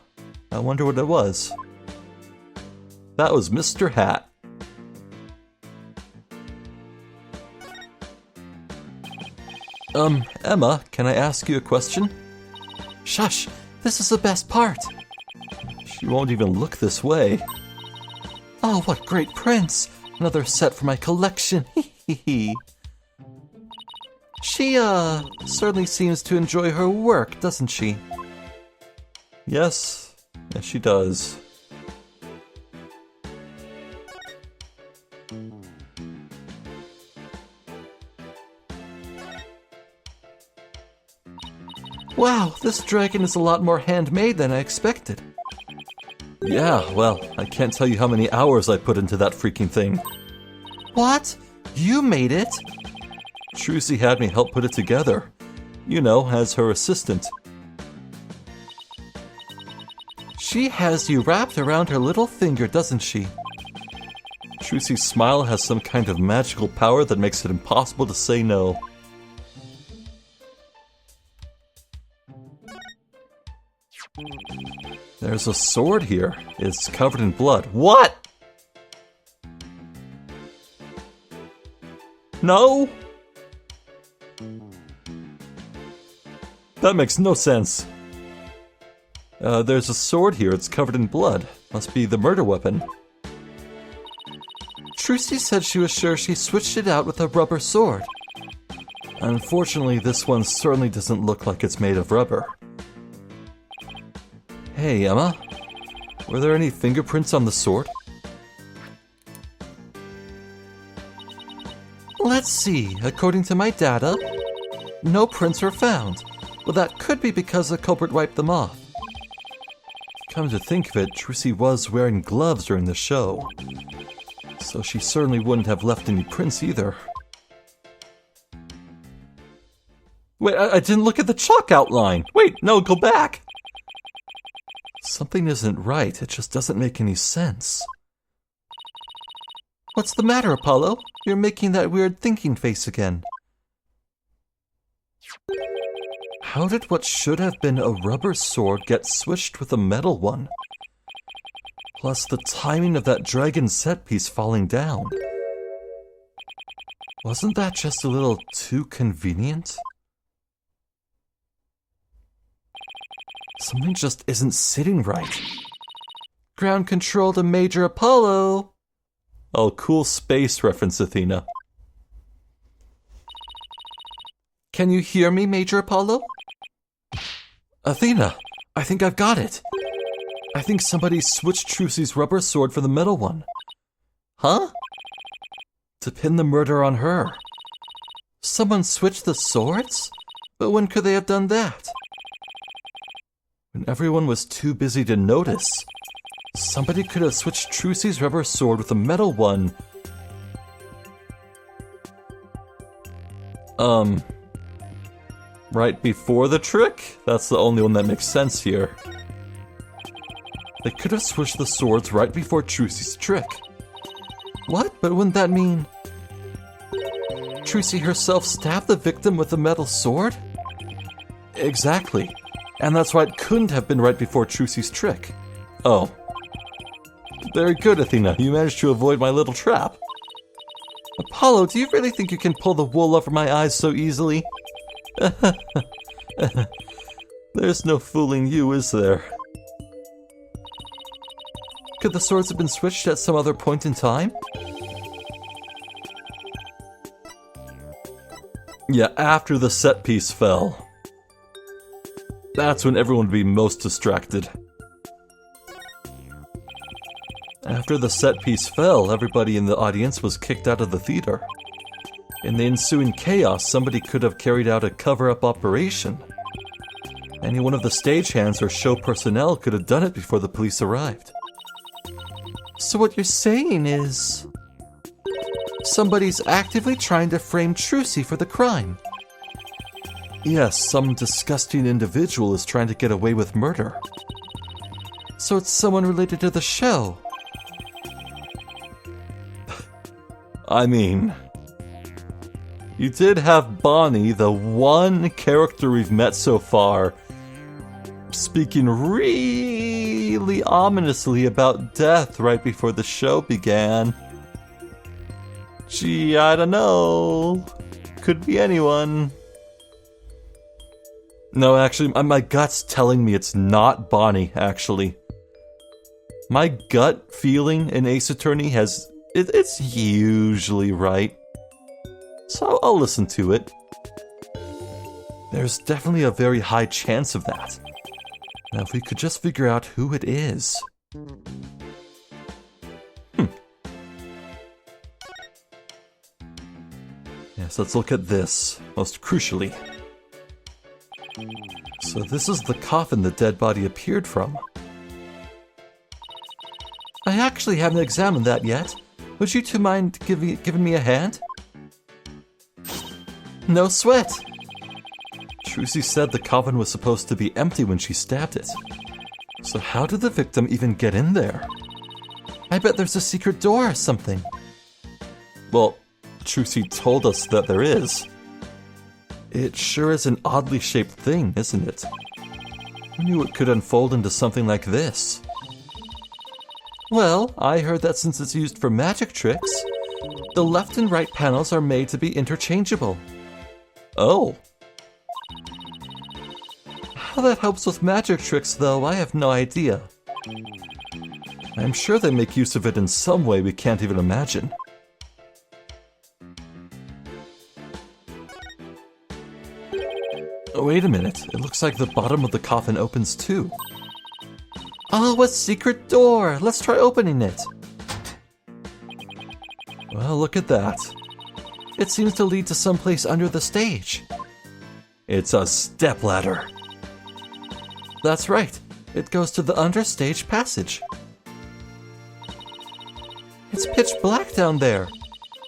I wonder what it was. That was Mr. Hat. Emma, can I ask you a question? Shush! This is the best part! She won't even look this way. Oh, what great prints! Another set for my collection, She, certainly seems to enjoy her work, doesn't she? Yes, she does. Wow, this dragon is a lot more handmade than I expected. Yeah, well, I can't tell you how many hours I put into that freaking thing. What? You made it? Trucy had me help put it together. You know, as her assistant. She has you wrapped around her little finger, doesn't she? Trucy's smile has some kind of magical power that makes it impossible to say no. There's a sword here. It's covered in blood. What? No? That makes no sense. There's a sword here. It's covered in blood. Must be the murder weapon. Trucy said she was sure she switched it out with a rubber sword. Unfortunately, this one certainly doesn't look like it's made of rubber. Hey, Emma. Were there any fingerprints on the sword? Let's see. According to my data, no prints were found. Well, that could be because the culprit wiped them off. Come to think of it, Trucy was wearing gloves during the show. So she certainly wouldn't have left any prints either. Wait, I didn't look at the chalk outline! Wait, no, go back! Something isn't right, it just doesn't make any sense. What's the matter, Apollo? You're making that weird thinking face again. How did what should have been a rubber sword get switched with a metal one? Plus the timing of that dragon set piece falling down. Wasn't that just a little too convenient? Something just isn't sitting right. Ground control to Major Apollo! Oh, cool space reference, Athena. Can you hear me, Major Apollo? Athena, I think I've got it. I think somebody switched Trucy's rubber sword for the metal one. Huh? To pin the murder on her. Someone switched the swords? But when could they have done that? When everyone was too busy to notice. Somebody could have switched Trucy's rubber sword with a metal one. Right before the trick? That's the only one that makes sense here. They could have switched the swords right before Trucy's trick. What? But wouldn't that mean Trucy herself stabbed the victim with a metal sword? Exactly. And that's why it couldn't have been right before Trucy's trick. Oh. Very good, Athena. You managed to avoid my little trap. Apollo, do you really think you can pull the wool over my eyes so easily? There's no fooling you, is there? Could the swords have been switched at some other point in time? Yeah, after the set piece fell. That's when everyone would be most distracted. After the set piece fell, everybody in the audience was kicked out of the theater. In the ensuing chaos, somebody could have carried out a cover-up operation. Any one of the stagehands or show personnel could have done it before the police arrived. So what you're saying is somebody's actively trying to frame Trucy for the crime. Yes, some disgusting individual is trying to get away with murder. So it's someone related to the show. I mean, you did have Bonnie, the one character we've met so far, speaking really ominously about death right before the show began. Gee, I don't know. Could be anyone. No, actually, my gut's telling me it's not Bonnie, actually. My gut feeling in Ace Attorney it's usually right. So I'll listen to it. There's definitely a very high chance of that. Now, if we could just figure out who it is. Yes, let's look at this, most crucially. So this is the coffin the dead body appeared from. I actually haven't examined that yet. Would you two mind giving me a hand? No sweat! Trucy said the coffin was supposed to be empty when she stabbed it. So how did the victim even get in there? I bet there's a secret door or something. Well, Trucy told us that there is. It sure is an oddly shaped thing, isn't it? Who knew it could unfold into something like this? Well, I heard that since it's used for magic tricks, the left and right panels are made to be interchangeable. Oh. How that helps with magic tricks, though, I have no idea. I'm sure they make use of it in some way we can't even imagine. Oh, wait a minute. It looks like the bottom of the coffin opens too. Oh, a secret door! Let's try opening it. Well, look at that. It seems to lead to someplace under the stage. It's a stepladder. That's right. It goes to the understage passage. It's pitch black down there.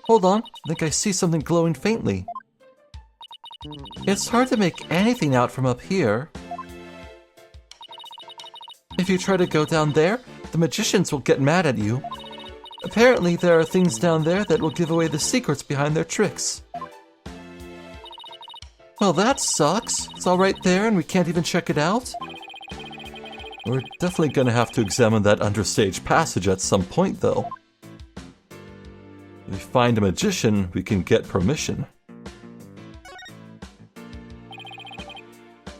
Hold on, I think I see something glowing faintly. It's hard to make anything out from up here. If you try to go down there, the magicians will get mad at you. Apparently, there are things down there that will give away the secrets behind their tricks. Well, that sucks. It's all right there and we can't even check it out. We're definitely gonna have to examine that understage passage at some point, though. If we find a magician, we can get permission.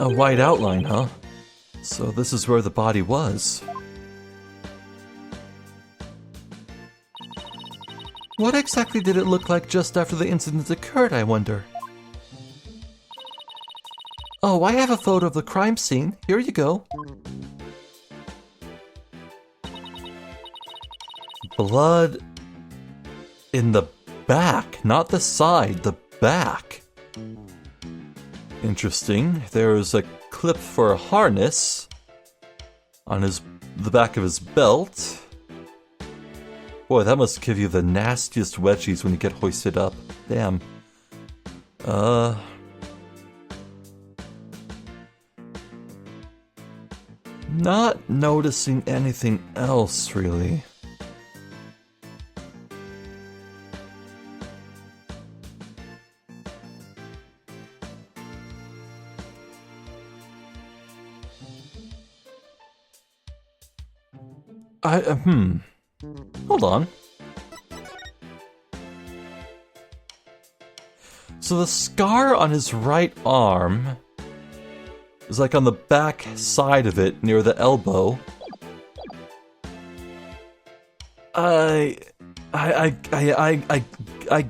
A white outline, huh? So this is where the body was. What exactly did it look like just after the incident occurred, I wonder? Oh, I have a photo of the crime scene. Here you go. Blood in the back, not the side, the back. Interesting. There's a clip for a harness on the back of his belt. Boy, that must give you the nastiest wedgies when you get hoisted up. Damn. Not noticing anything else, really. Hold on. So the scar on his right arm is like on the back side of it, near the elbow. I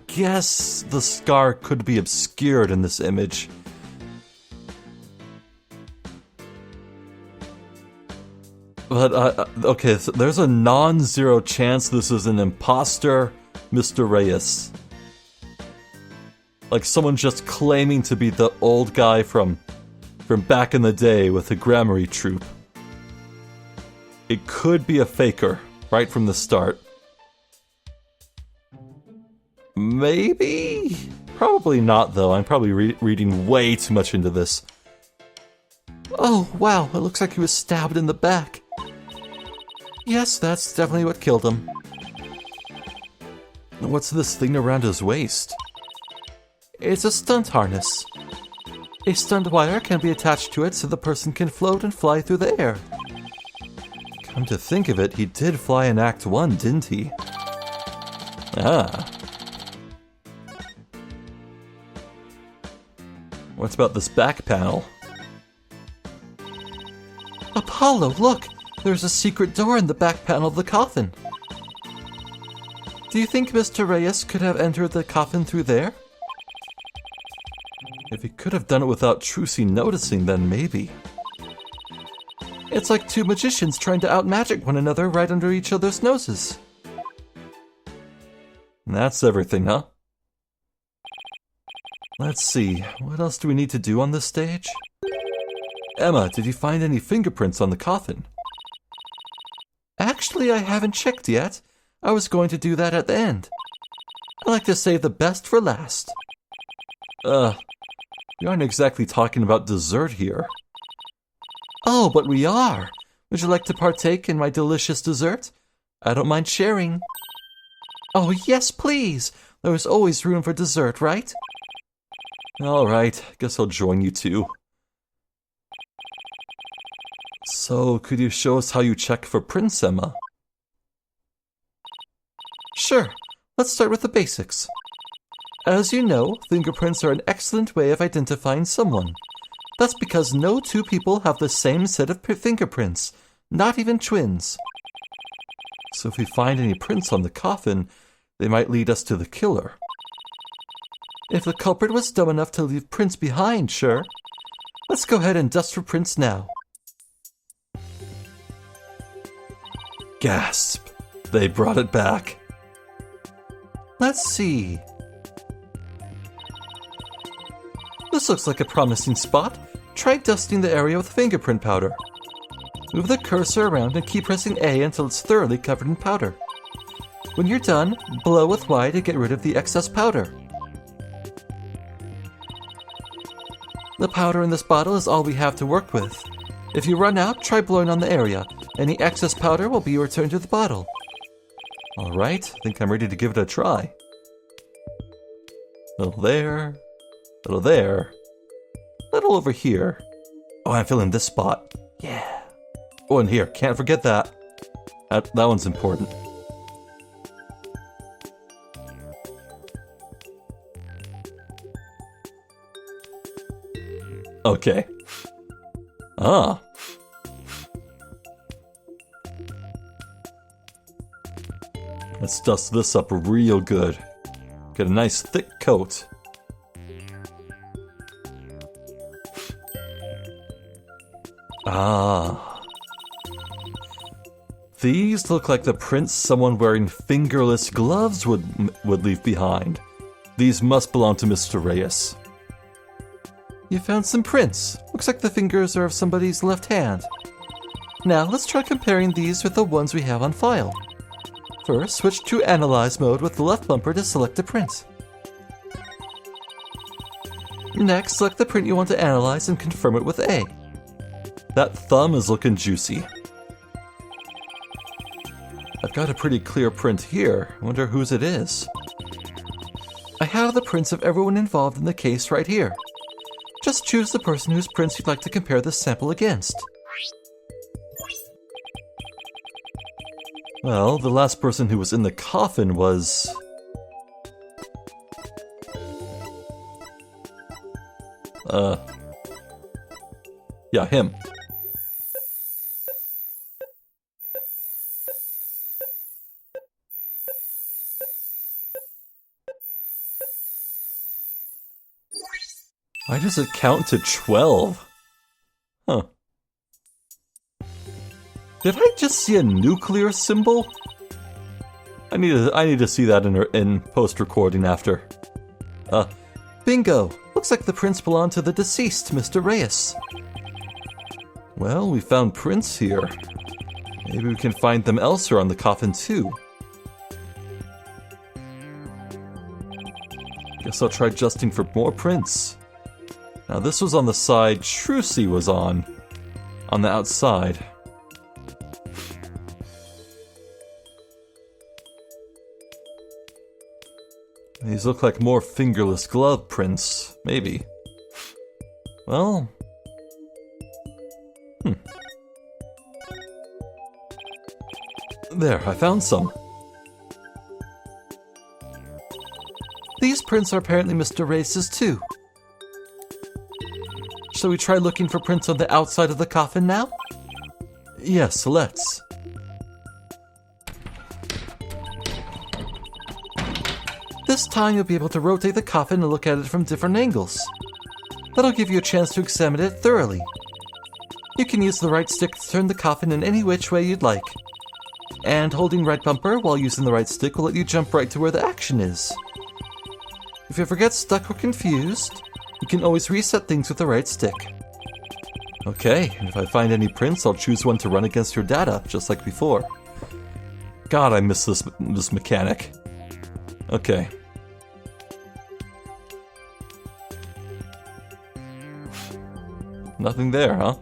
guess the scar could be obscured in this image. But, okay, so there's a non-zero chance this is an imposter Mr. Reyes. Like someone just claiming to be the old guy from back in the day with the Grammary troupe. It could be a faker, right from the start. Maybe? Probably not, though. I'm probably reading way too much into this. Oh, wow, it looks like he was stabbed in the back. Yes, that's definitely what killed him. What's this thing around his waist? It's a stunt harness. A stunt wire can be attached to it so the person can float and fly through the air. Come to think of it, he did fly in Act 1, didn't he? Ah. What's about this back panel? Apollo, look! There's a secret door in the back panel of the coffin. Do you think Mr. Reyes could have entered the coffin through there? If he could have done it without Trucy noticing, then maybe. It's like two magicians trying to outmagic one another right under each other's noses. That's everything, huh? Let's see, what else do we need to do on this stage? Emma, did you find any fingerprints on the coffin? Actually, I haven't checked yet. I was going to do that at the end. I like to save the best for last. You aren't exactly talking about dessert here. Oh, but we are. Would you like to partake in my delicious dessert? I don't mind sharing. Oh, yes, please. There is always room for dessert, right? All right, guess I'll join you too. So, could you show us how you check for prints, Emma? Sure. Let's start with the basics. As you know, fingerprints are an excellent way of identifying someone. That's because no two people have the same set of fingerprints, not even twins. So if we find any prints on the coffin, they might lead us to the killer. If the culprit was dumb enough to leave prints behind, sure. Let's go ahead and dust for prints now. Gasp! They brought it back. Let's see. This looks like a promising spot. Try dusting the area with fingerprint powder. Move the cursor around and keep pressing A until it's thoroughly covered in powder. When you're done, blow with Y to get rid of the excess powder. The powder in this bottle is all we have to work with. If you run out, try blowing on the area. Any excess powder will be returned to the bottle. Alright, I think I'm ready to give it a try. Little there, little there, little over here. Oh, I'm feeling this spot. Yeah. Oh, and here, can't forget that. That one's important. Okay. Ah. Let's dust this up real good. Get a nice thick coat. Ah. These look like the prints someone wearing fingerless gloves would leave behind. These must belong to Mr. Reyes. You found some prints. Looks like the fingers are of somebody's left hand. Now let's try comparing these with the ones we have on file. First, switch to Analyze mode with the left bumper to select a print. Next, select the print you want to analyze and confirm it with A. That thumb is looking juicy. I've got a pretty clear print here. I wonder whose it is. I have the prints of everyone involved in the case right here. Just choose the person whose prints you'd like to compare this sample against. Well, the last person who was in the coffin was... yeah, him. Why does it count to 12? Huh. Did I just see a nuclear symbol? I need to see that in post-recording after. Bingo! Looks like the prints belong to the deceased, Mr. Reyes. Well, we found prints here. Maybe we can find them elsewhere on the coffin too. Guess I'll try adjusting for more prints. Now this was on the side Trucy was on the outside. These look like more fingerless glove prints, maybe. Well... There, I found some. These prints are apparently Mr. Reyes's too. Shall we try looking for prints on the outside of the coffin now? Yes, let's. This time you'll be able to rotate the coffin and look at it from different angles. That'll give you a chance to examine it thoroughly. You can use the right stick to turn the coffin in any which way you'd like. And holding right bumper while using the right stick will let you jump right to where the action is. If you ever get stuck or confused, you can always reset things with the right stick. Okay, and if I find any prints, I'll choose one to run against your data, just like before. God, I miss this mechanic. Okay. Nothing there, huh?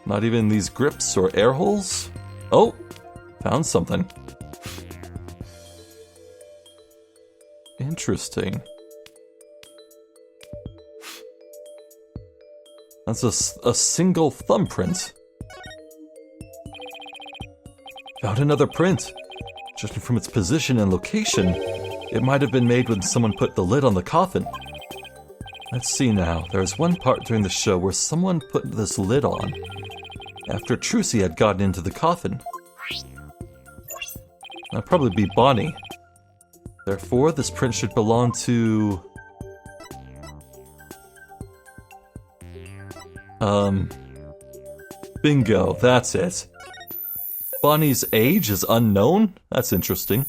Not even these grips or air holes? Oh, found something. Interesting. That's a single thumbprint. Found another print. Judging from its position and location, it might have been made when someone put the lid on the coffin. Let's see now. There's one part during the show where someone put this lid on after Trucy had gotten into the coffin. That'd probably be Bonnie. Therefore, this print should belong to... Bingo, that's it. Bonnie's age is unknown? That's interesting.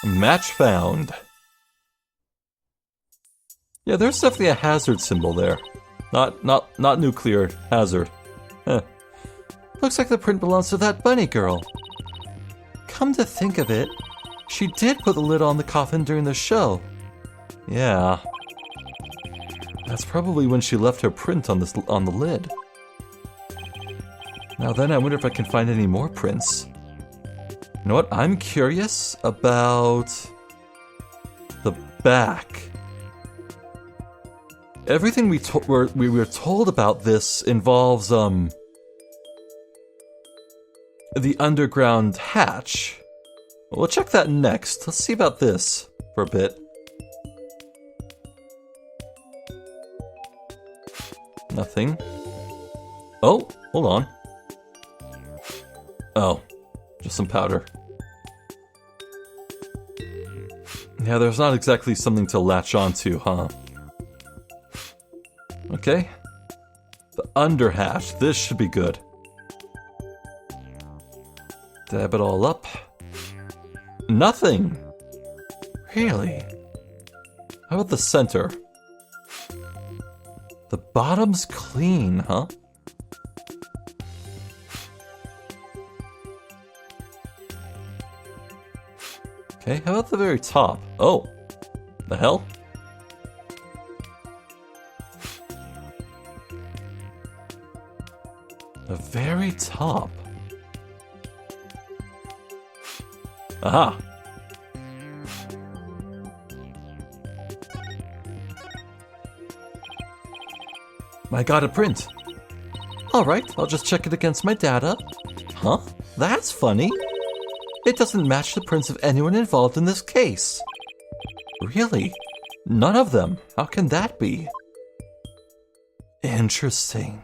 Match found. Yeah, there's definitely a hazard symbol there. Not nuclear hazard. Huh. Looks like the print belongs to that bunny girl. Come to think of it, she did put the lid on the coffin during the show. Yeah. That's probably when she left her print on the lid. Now then, I wonder if I can find any more prints. You know what? I'm curious about the back. Everything we were told about this involves the underground hatch. We'll check that next. Let's see about this for a bit. Nothing. Oh, hold on. Oh, just some powder. Yeah, there's not exactly something to latch onto, huh? Okay. The under hatch. This should be good. Dab it all up. Nothing! Really? How about the center? The bottom's clean, huh? Okay, how about the very top? Oh, the hell? The very top. Aha! I got a print. Alright, I'll just check it against my data. Huh? That's funny. It doesn't match the prints of anyone involved in this case. Really? None of them? How can that be? Interesting.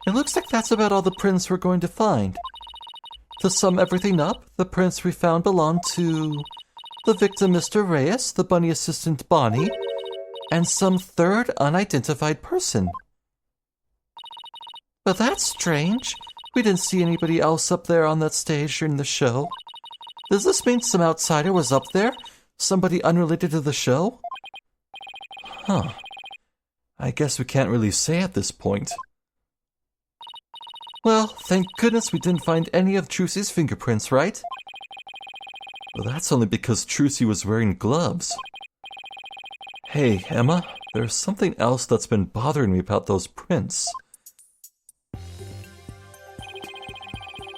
It looks like that's about all the prints we're going to find. To sum everything up, the prints we found belong to the victim Mr. Reyes, the bunny assistant Bonnie, and some third unidentified person. But that's strange. We didn't see anybody else up there on that stage during the show. Does this mean some outsider was up there? Somebody unrelated to the show? Huh. I guess we can't really say at this point. Well, thank goodness we didn't find any of Trucy's fingerprints, right? Well, that's only because Trucy was wearing gloves. Hey, Emma, there's something else that's been bothering me about those prints.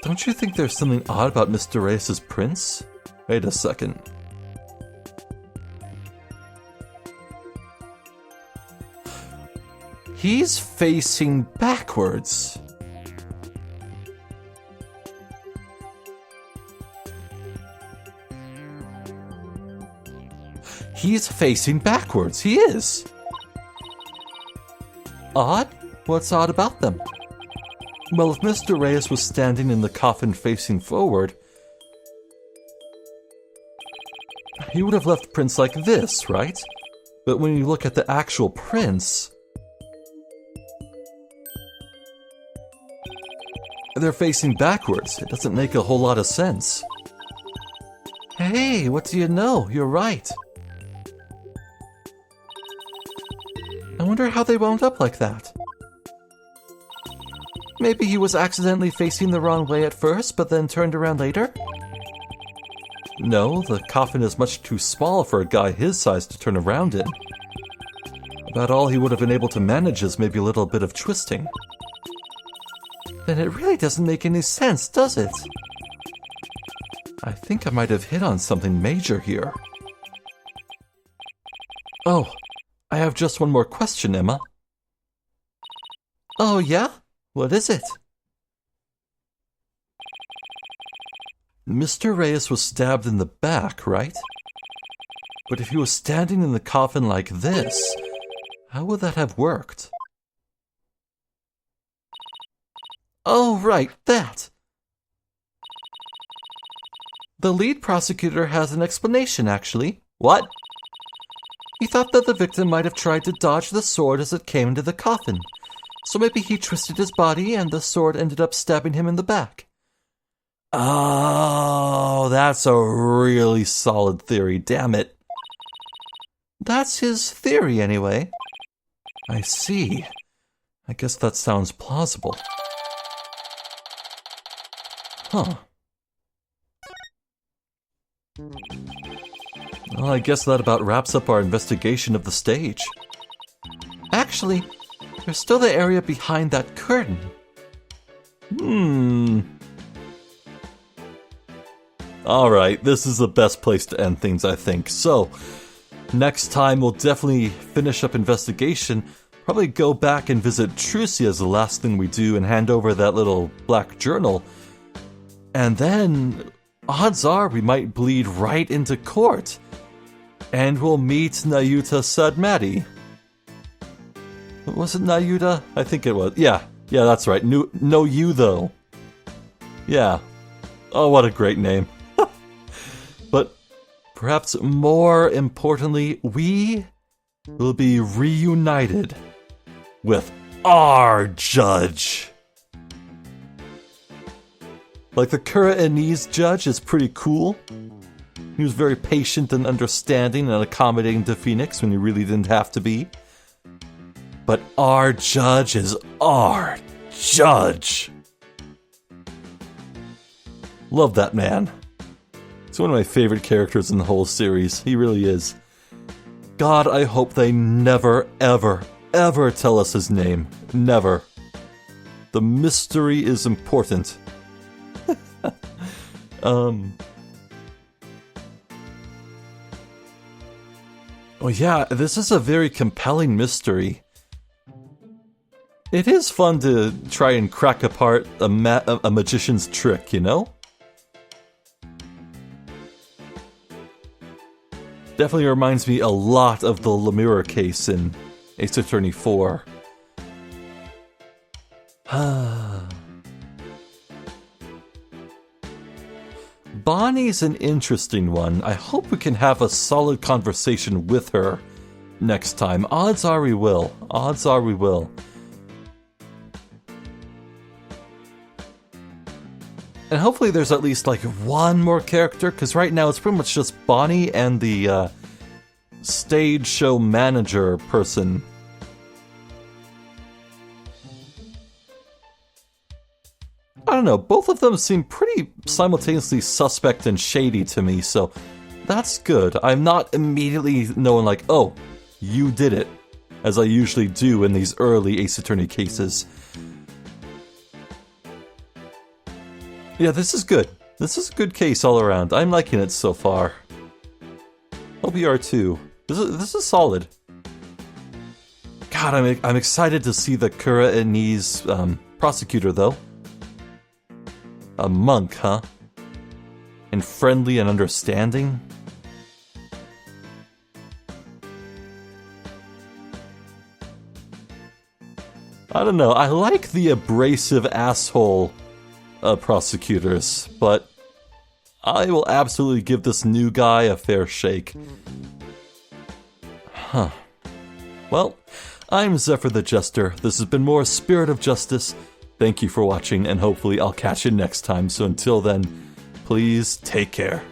Don't you think there's something odd about Mr. Reyes' prints? Wait a second. He's facing backwards. He's facing backwards. He is. Odd? What's odd about them? Well, if Mr. Reyes was standing in the coffin facing forward, he would have left prints like this, right? But when you look at the actual prints, they're facing backwards. It doesn't make a whole lot of sense. Hey, what do you know? You're right. I wonder how they wound up like that. Maybe he was accidentally facing the wrong way at first, but then turned around later? No, the coffin is much too small for a guy his size to turn around in. About all he would have been able to manage is maybe a little bit of twisting. Then it really doesn't make any sense, does it? I think I might have hit on something major here. Oh, I have just one more question, Emma. Oh, yeah? What is it? Mr. Reyes was stabbed in the back, right? But if he was standing in the coffin like this, how would that have worked? Oh, right, that! The lead prosecutor has an explanation, actually. What? He thought that the victim might have tried to dodge the sword as it came into the coffin. So maybe he twisted his body and the sword ended up stabbing him in the back. Oh, that's a really solid theory, damn it. That's his theory, anyway. I see. I guess that sounds plausible. Huh. Well, I guess that about wraps up our investigation of the stage. Actually, there's still the area behind that curtain. Alright, this is the best place to end things, I think. So, next time we'll definitely finish up investigation, probably go back and visit Trucy as the last thing we do and hand over that little black journal. And then, odds are we might bleed right into court. And we'll meet Nayuta Sadmati. Was it Nayuta? I think it was. Yeah, that's right. No you, though. Yeah. Oh, what a great name. But perhaps more importantly, we will be reunited with our judge. Like, the Khura'inese judge is pretty cool. He was very patient and understanding and accommodating to Phoenix when he really didn't have to be. But our judge is our judge. Love that man. He's one of my favorite characters in the whole series. He really is. God, I hope they never, ever, ever tell us his name. Never. The mystery is important. Oh yeah, this is a very compelling mystery. It is fun to try and crack apart a magician's trick, you know? Definitely reminds me a lot of the Lemire case in Ace Attorney 4. Bonnie's an interesting one. I hope we can have a solid conversation with her next time. Odds are we will. Odds are we will. And hopefully there's at least like one more character, because right now it's pretty much just Bonnie and the stage show manager person. I don't know, both of them seem pretty simultaneously suspect and shady to me, so that's good. I'm not immediately knowing like, oh, you did it, as I usually do in these early Ace Attorney cases. Yeah, this is good. This is a good case all around. I'm liking it so far. Hope you are too. This is solid. God, I'm excited to see the Khura'inese prosecutor though. A monk, huh? And friendly and understanding? I don't know, I like the abrasive asshole prosecutors, but I will absolutely give this new guy a fair shake. Huh. Well, I'm Zephyr the Jester. This has been more Spirit of Justice. Thank you for watching, and hopefully I'll catch you next time. So until then, please take care.